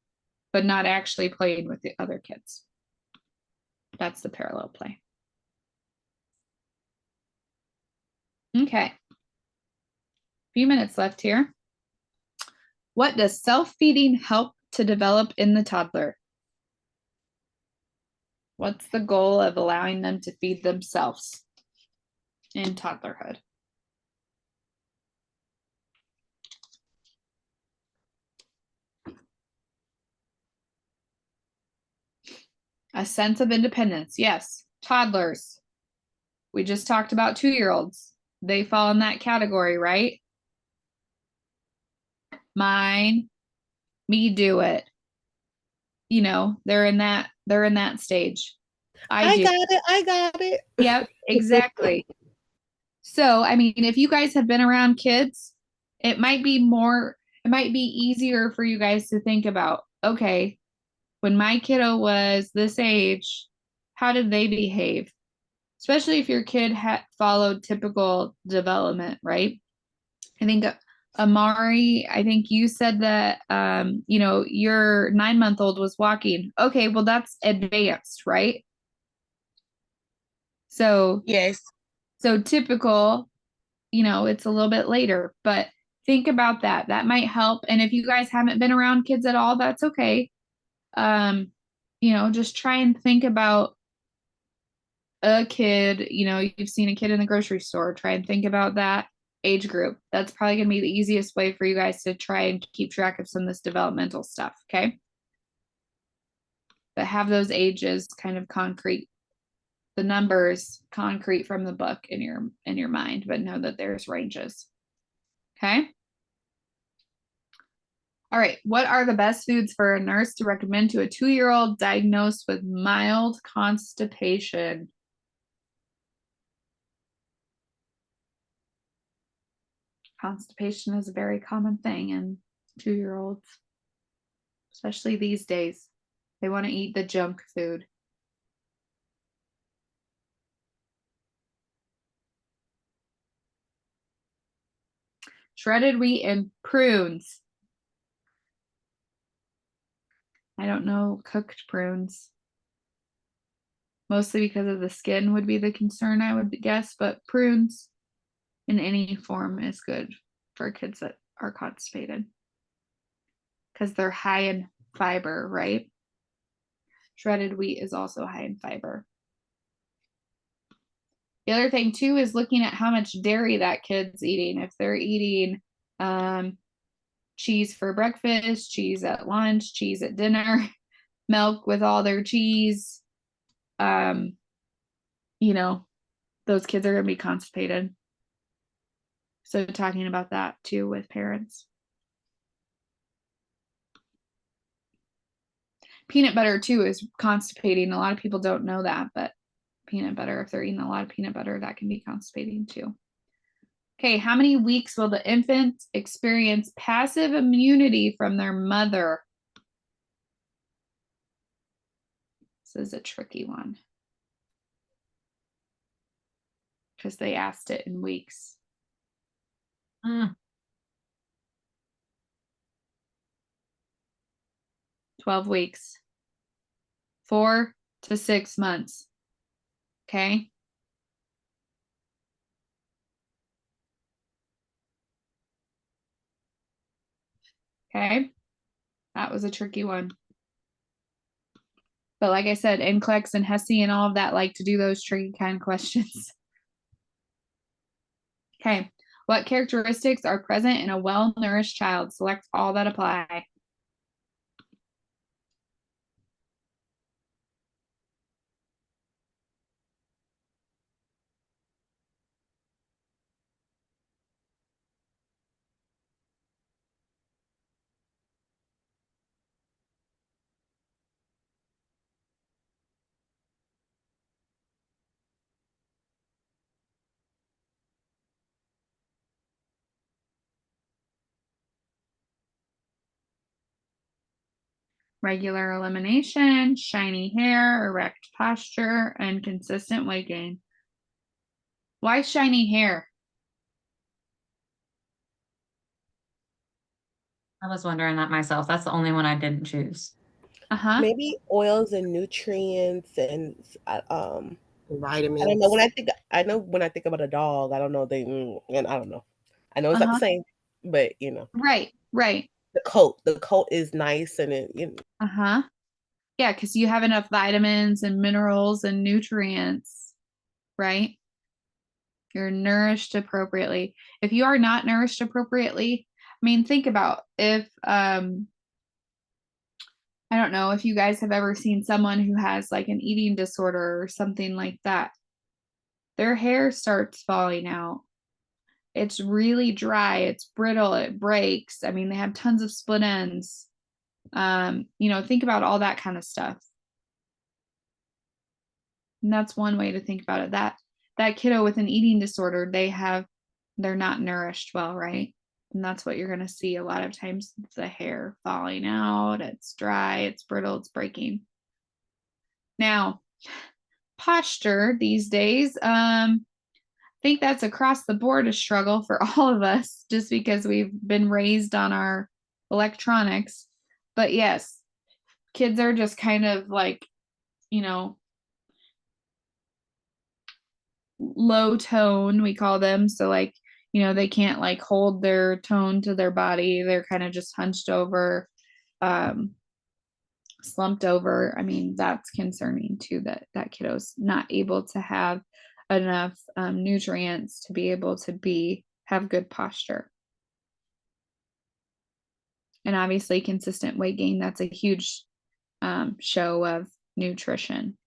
but not actually playing with the other kids. That's the parallel play. Okay. Few minutes left here. What does self-feeding help to develop in the toddler? What's the goal of allowing them to feed themselves in toddlerhood? A sense of independence. Yes. Toddlers. We just talked about 2-year-olds. They fall in that category, right? Mine, me do it. They're in that stage. I do. I got it. Yep, exactly. So, I mean, if you guys have been around kids, it might be easier for you guys to think about, okay, when my kiddo was this age, how did they behave? Especially if your kid had followed typical development, right? I think Amari, I think you said that your 9-month-old was walking. Okay, well that's advanced, right? So Yes. typical, it's a little bit later, but think about that. That might help. And if you guys haven't been around kids at all, that's okay. Just try and think about a kid, you've seen a kid in the grocery store. Try and think about that age group. That's probably going to be the easiest way for you guys to try and keep track of some of this developmental stuff. Okay. But have those ages kind of concrete, the numbers concrete from the book in your mind, but know that there's ranges. Okay. All right. What are the best foods for a nurse to recommend to a 2-year-old diagnosed with mild constipation? Constipation is a very common thing in 2-year-olds, especially these days. They want to eat the junk food. Shredded wheat and prunes. I don't know cooked prunes. Mostly because of the skin would be the concern, I would guess, but prunes in any form is good for kids that are constipated because they're high in fiber, right? Shredded wheat is also high in fiber. The other thing too is looking at how much dairy that kid's eating. If they're eating cheese for breakfast, cheese at lunch, cheese at dinner, milk with all their cheese, those kids are going to be constipated. So talking about that too with parents. Peanut butter too is constipating. A lot of people don't know that, but peanut butter, if they're eating a lot of peanut butter, that can be constipating too. Okay, how many weeks will the infant experience passive immunity from their mother? This is a tricky one because they asked it in weeks. 12 weeks. 4 to 6 months. Okay. Okay. That was a tricky one. But like I said, NCLEX and HESI and all of that like to do those tricky kind of questions. Okay. What characteristics are present in a well-nourished child? Select all that apply. Regular elimination, shiny hair, erect posture, and consistent weight gain. Why shiny hair? I was wondering that myself. That's the only one I didn't choose. Uh-huh. Maybe oils and nutrients and Vitamins. I don't know. When I think about a dog, I don't know and I don't know. I know it's not the same, but Right. the coat is nice and it. Uh-huh. Yeah, because you have enough vitamins and minerals and nutrients, right? You're nourished appropriately. If you are not nourished appropriately, I mean, think about if I don't know if you guys have ever seen someone who has like an eating disorder or something like that. Their hair starts falling out. It's really dry, it's brittle, it breaks. I mean, they have tons of split ends. Think about all that kind of stuff. And that's one way to think about it. That kiddo with an eating disorder, they're not nourished well, right? And that's what you're going to see a lot of times. It's the hair falling out, it's dry, it's brittle, it's breaking. Now, posture these days, I think that's across the board a struggle for all of us just because we've been raised on our electronics. But yes, kids are just kind of like, you know, low tone, we call them. So like, you know, they can't like hold their tone to their body. They're kind of just hunched over, slumped over. I mean, that's concerning too, that kiddo's not able to have enough nutrients to be able to have good posture. And obviously consistent weight gain, that's a huge show of nutrition.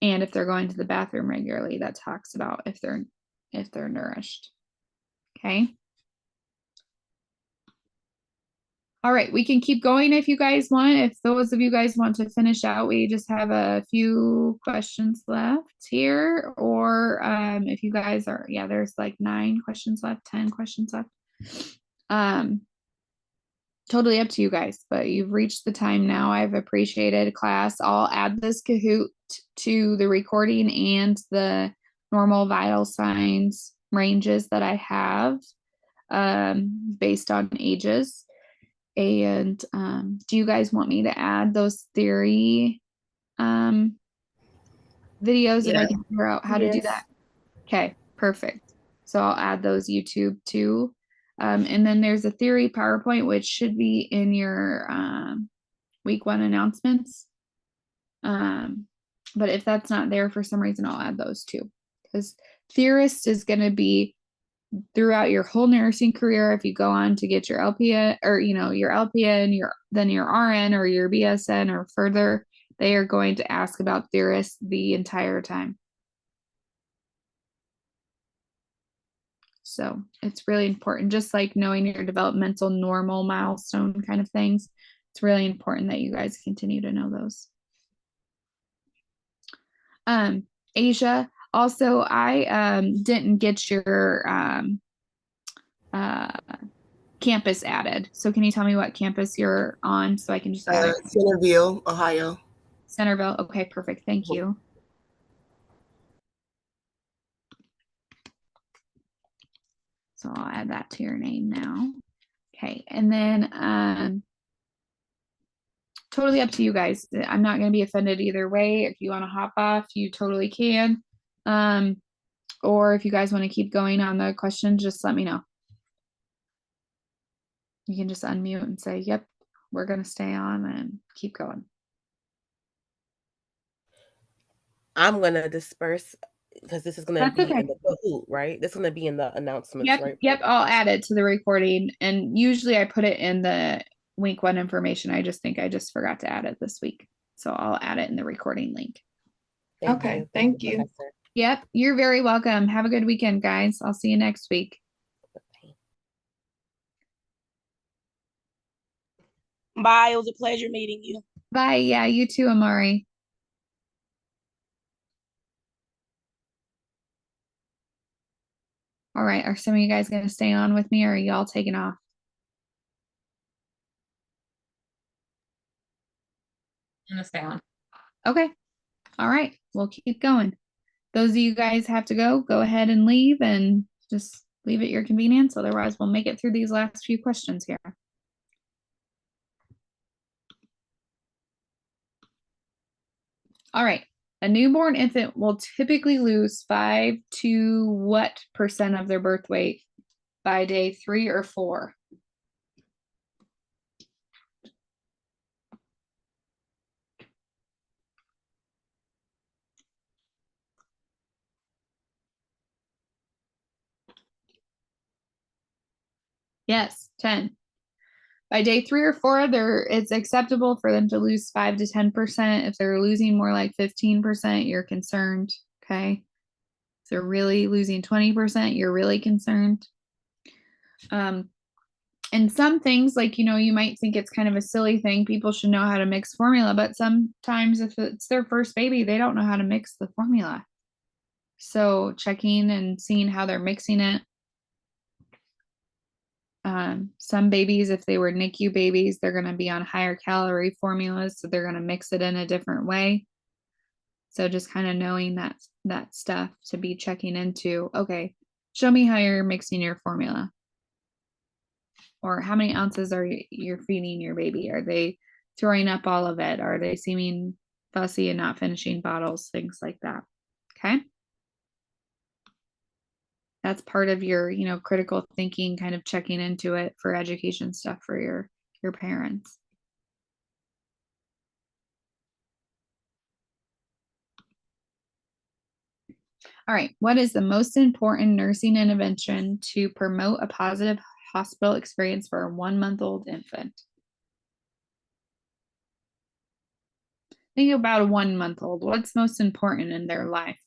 And if they're going to the bathroom regularly, that talks about if they're nourished. Okay. All right, we can keep going if you guys want. If those of you guys want to finish out, we just have a few questions left here. Or if you guys are, yeah, there's like 9 questions left, 10 questions left. Totally up to you guys, but you've reached the time now. I've appreciated class. I'll add this Kahoot to the recording and the normal vital signs ranges that I have based on ages. And do you guys want me to add those theory videos if I can figure out how to do that? Okay, perfect. So I'll add those YouTube too. And then there's a theory PowerPoint, which should be in your week 1 announcements. But if that's not there for some reason, I'll add those too. Because theorist is going to be throughout your whole nursing career. If you go on to get your LPN or, you know, your LPN, then your RN or your BSN or further, they are going to ask about theorists the entire time. So it's really important, just like knowing your developmental normal milestone kind of things. It's really important that you guys continue to know those. Asia, also, I didn't get your campus added. So can you tell me what campus you're on so I can just add it? Centerville, Ohio. Centerville. Okay, perfect. Thank you. So I'll add that to your name now. Okay, and then totally up to you guys. I'm not going to be offended either way. If you want to hop off, you totally can. Or if you guys want to keep going on the questions, just let me know. You can just unmute and say, yep, we're going to stay on and keep going. I'm going to disperse because this is going to That's be okay. in the Kahoot, right? This is going to be in the announcements, Yep, right? yep, I'll add it to the recording. And usually I put it in the week 1 information. I just think I just forgot to add it this week. So I'll add it in the recording link. Thank you. Professor. Yep, you're very welcome. Have a good weekend, guys. I'll see you next week. Bye. It was a pleasure meeting you. Bye. Yeah, you too, Amari. All right, are some of you guys going to stay on with me or are y'all taking off? I'm gonna stay on. Okay. All right, we'll keep going. Those of you guys have to go ahead and leave and just leave at your convenience. Otherwise, we'll make it through these last few questions here. All right. A newborn infant will typically lose 5 to what % of their birth weight by day 3 or 4? Yes, 10. By day 3 or 4, it's acceptable for them to lose 5 to 10%. If they're losing more like 15%, you're concerned. Okay. If they're really losing 20%, you're really concerned. And some things, like, you might think it's kind of a silly thing. People should know how to mix formula, but sometimes if it's their first baby, they don't know how to mix the formula. So checking and seeing how they're mixing it. Some babies, if they were NICU babies, they're going to be on higher calorie formulas, so they're going to mix it in a different way. So just kind of knowing that stuff to be checking into. Okay, show me how you're mixing your formula. Or how many ounces are you're feeding your baby? Are they throwing up all of it? Are they seeming fussy and not finishing bottles? Things like that. Okay. That's part of your, critical thinking, kind of checking into it for education stuff for your parents. All right. What is the most important nursing intervention to promote a positive hospital experience for a 1-month-old infant? Think about a 1-month-old. What's most important in their life?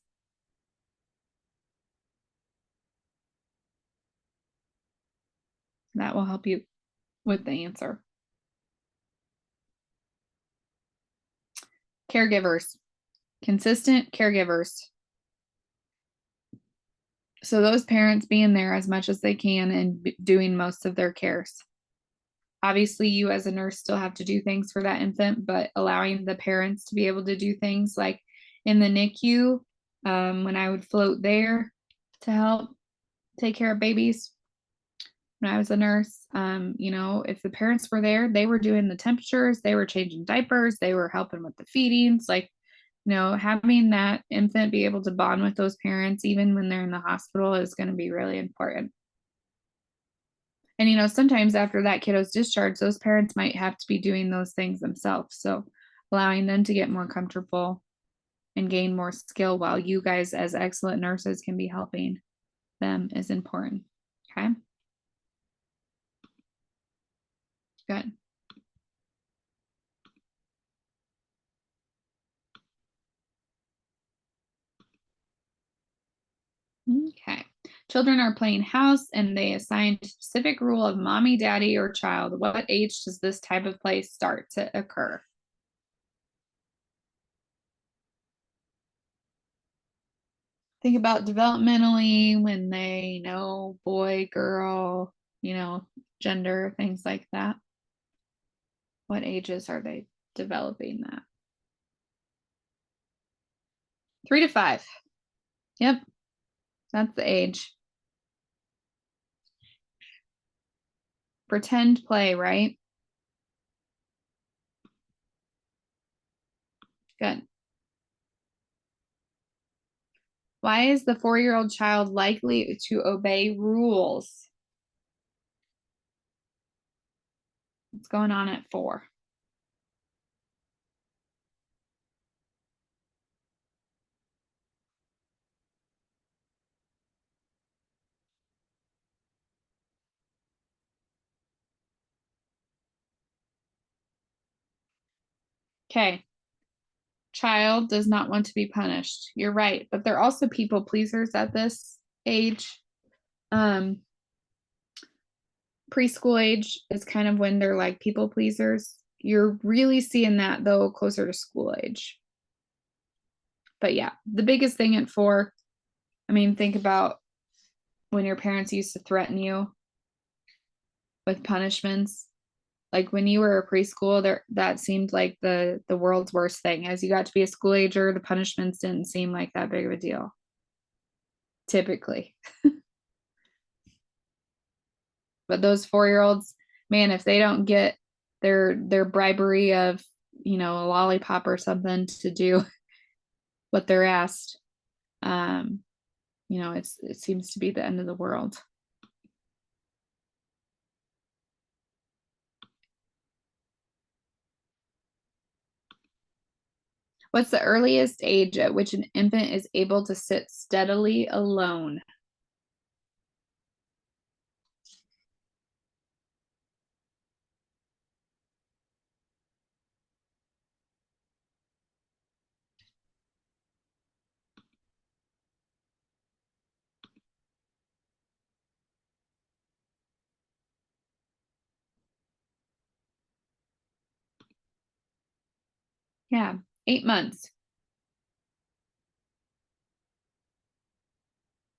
That will help you with the answer. Caregivers, consistent caregivers. So those parents being there as much as they can and doing most of their cares. Obviously, you as a nurse still have to do things for that infant, but allowing the parents to be able to do things like in the NICU, when I would float there to help take care of babies when I was a nurse, if the parents were there, they were doing the temperatures, they were changing diapers, they were helping with the feedings, like, having that infant be able to bond with those parents, even when they're in the hospital, is going to be really important. And, sometimes after that kiddo's discharged, those parents might have to be doing those things themselves. So allowing them to get more comfortable and gain more skill while you guys as excellent nurses can be helping them is important. Okay. Good. Okay. Children are playing house and they assign a specific rule of mommy, daddy, or child. What age does this type of play start to occur? Think about developmentally when they know boy, girl, gender, things like that. What ages are they developing that? 3 to 5. Yep. That's the age. Pretend play, right? Good. Why is the 4-year-old child likely to obey rules? What's going on at 4? Okay. Child does not want to be punished. You're right, but they're also people pleasers at this age. Preschool age is kind of when they're like people pleasers. You're really seeing that though closer to school age. But yeah, the biggest thing at 4, think about when your parents used to threaten you with punishments. Like when you were a preschool, that seemed like the world's worst thing. As you got to be a school ager, the punishments didn't seem like that big of a deal. Typically. But those 4-year-olds, man, if they don't get their bribery of, a lollipop or something to do what they're asked, it seems to be the end of the world. What's the earliest age at which an infant is able to sit steadily alone? Yeah, 8 months.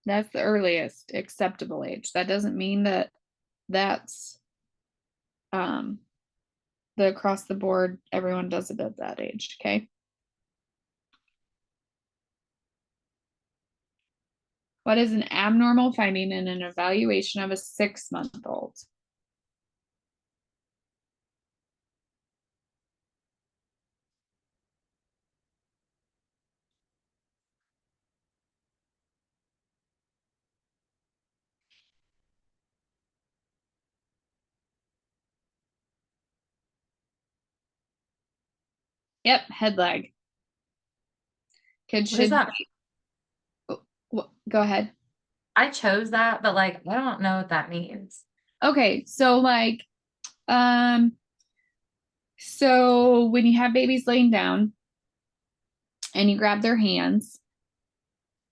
That's the earliest acceptable age. That doesn't mean that that's the across the board, everyone does it at that age, okay? What is an abnormal finding in an evaluation of a 6-month-old? Yep, head lag. Kids What is should that? go ahead. I chose that, but like, I don't know what that means. Okay, so like, so when you have babies laying down and you grab their hands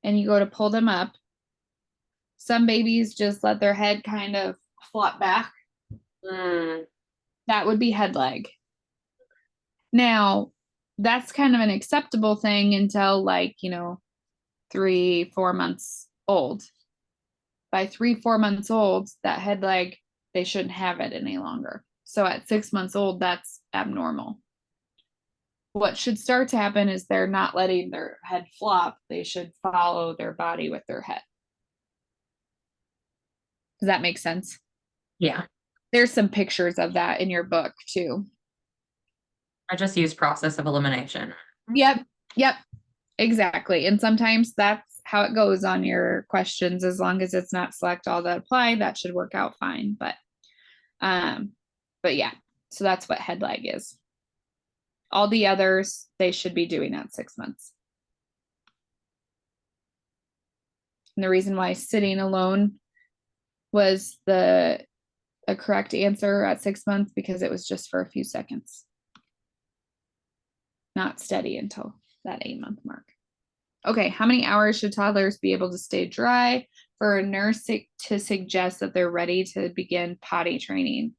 and you go to pull them up, some babies just let their head kind of flop back. That would be head lag. Now, that's kind of an acceptable thing until like, 3-4 months old. By 3-4 months old, that head lag, they shouldn't have it any longer. So at 6 months old, that's abnormal. What should start to happen is they're not letting their head flop. They should follow their body with their head. Does that make sense? Yeah. There's some pictures of that in your book too. I just use process of elimination. Yep. Exactly. And sometimes that's how it goes on your questions. As long as it's not select all that apply, that should work out fine. But yeah, so that's what head lag is. All the others, they should be doing at 6 months. And the reason why sitting alone was a correct answer at 6 months, because it was just for a few seconds. Not steady until that 8-month mark. Okay, how many hours should toddlers be able to stay dry for a nurse to suggest that they're ready to begin potty training?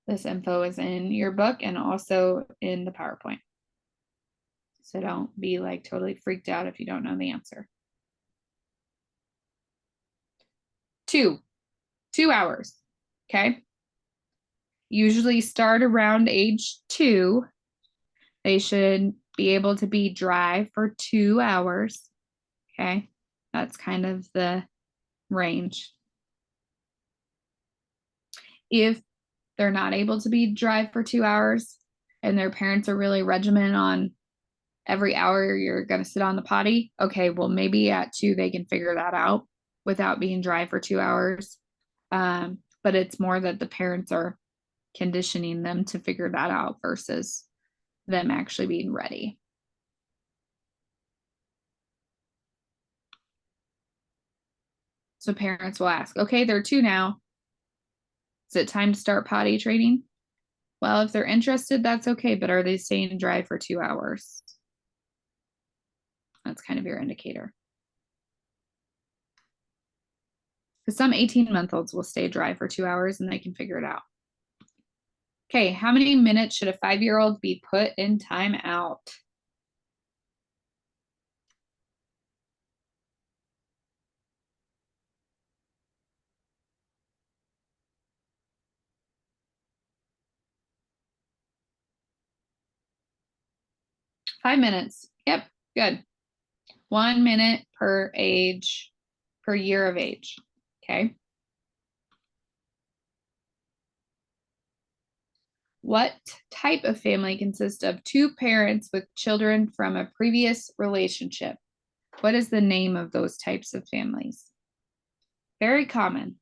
This info is in your book and also in the PowerPoint. So don't be like totally freaked out if you don't know the answer. 2 hours, okay? Usually start around age 2. They should be able to be dry for 2 hours, okay? That's kind of the range. If they're not able to be dry for 2 hours and their parents are really regimented on every hour you're going to sit on the potty, okay, well, maybe at 2 they can figure that out without being dry for 2 hours. But it's more that the parents are conditioning them to figure that out versus them actually being ready. So parents will ask, okay, they're 2 now. Is it time to start potty training? Well, if they're interested, that's okay, but are they staying dry for 2 hours? That's kind of your indicator. Because some 18-month-olds will stay dry for 2 hours and they can figure it out. Okay, how many minutes should a 5-year-old be put in timeout? Five minutes. Yep, good. 1 minute per year of age. Okay. What type of family consists of 2 parents with children from a previous relationship? What is the name of those types of families? Very common.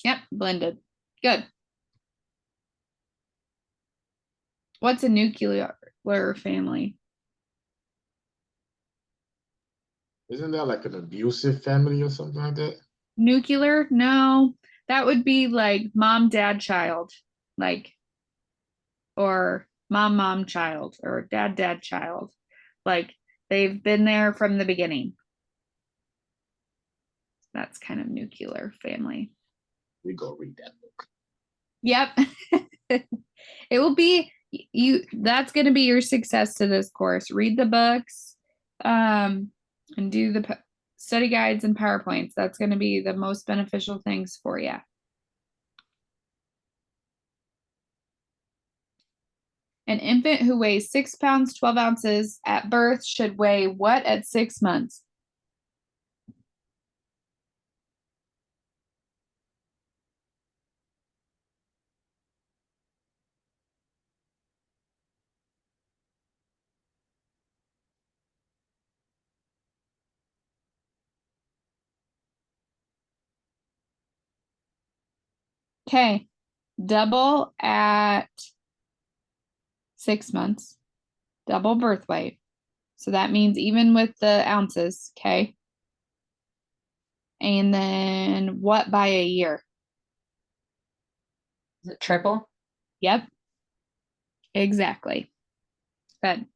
Yep, blended. Good. What's a nuclear family? Isn't that like an abusive family or something like that? Nuclear? No. That would be like mom, dad, child, like, or mom, mom, child, or dad, dad, child. Like they've been there from the beginning. That's kind of nuclear family. We go read that book. Yep. It will be that's going to be your success to this course. Read the books and do the study guides and PowerPoints. That's going to be the most beneficial things for you. An infant who weighs 6 pounds, 12 ounces at birth should weigh what at 6 months? Okay, double at 6 months, double birth weight. So that means even with the ounces, okay? And then what by a year? Is it triple? Yep, exactly. Good.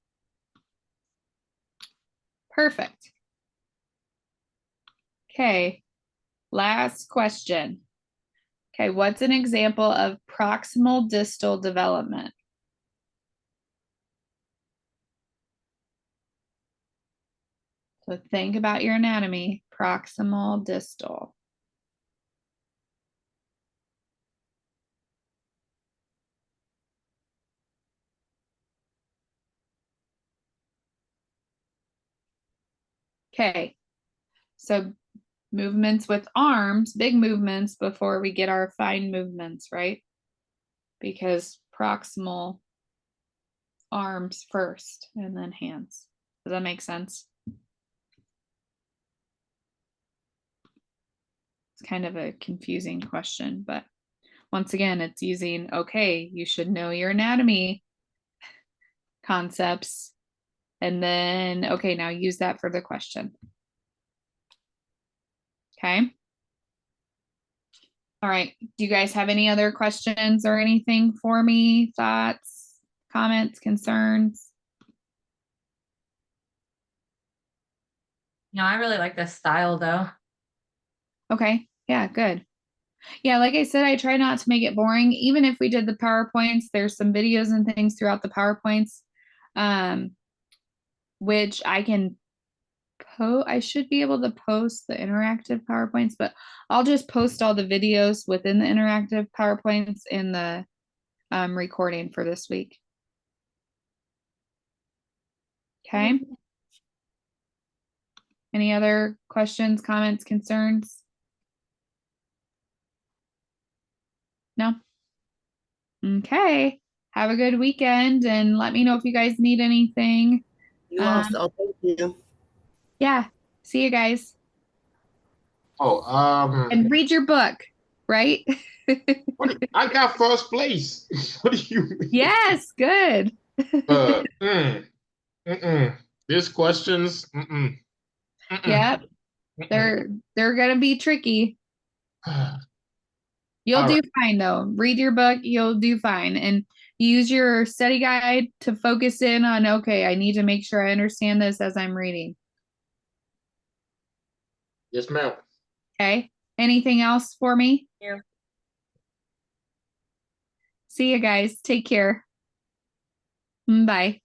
Perfect. Okay, last question. Okay, what's an example of proximal distal development? So think about your anatomy, proximal distal. Okay, so movements with arms, big movements before we get our fine movements, right? Because proximal arms first and then hands. Does that make sense? It's kind of a confusing question, but once again, it's using, okay, you should know your anatomy concepts. And then, okay, now use that for the question. Okay. All right. Do you guys have any other questions or anything for me? Thoughts, comments, concerns? No, I really like this style though. Okay. Yeah, good. Yeah, like I said, I try not to make it boring. Even if we did the PowerPoints, there's some videos and things throughout the PowerPoints, which I can I should be able to post the interactive PowerPoints, but I'll just post all the videos within the interactive PowerPoints in the recording for this week. Okay. Any other questions, comments, concerns? No? Okay. Have a good weekend and let me know if you guys need anything. You also, thank you. Yeah. See you guys. Oh, And read your book, right? I got first place. What do you mean? Yes, good. These questions, Yep. They're gonna be tricky. You'll All do right. fine though. Read your book, you'll do fine. And use your study guide to focus in on, okay, I need to make sure I understand this as I'm reading. Yes, ma'am. Okay. Anything else for me? Yeah. See you guys. Take care. Bye.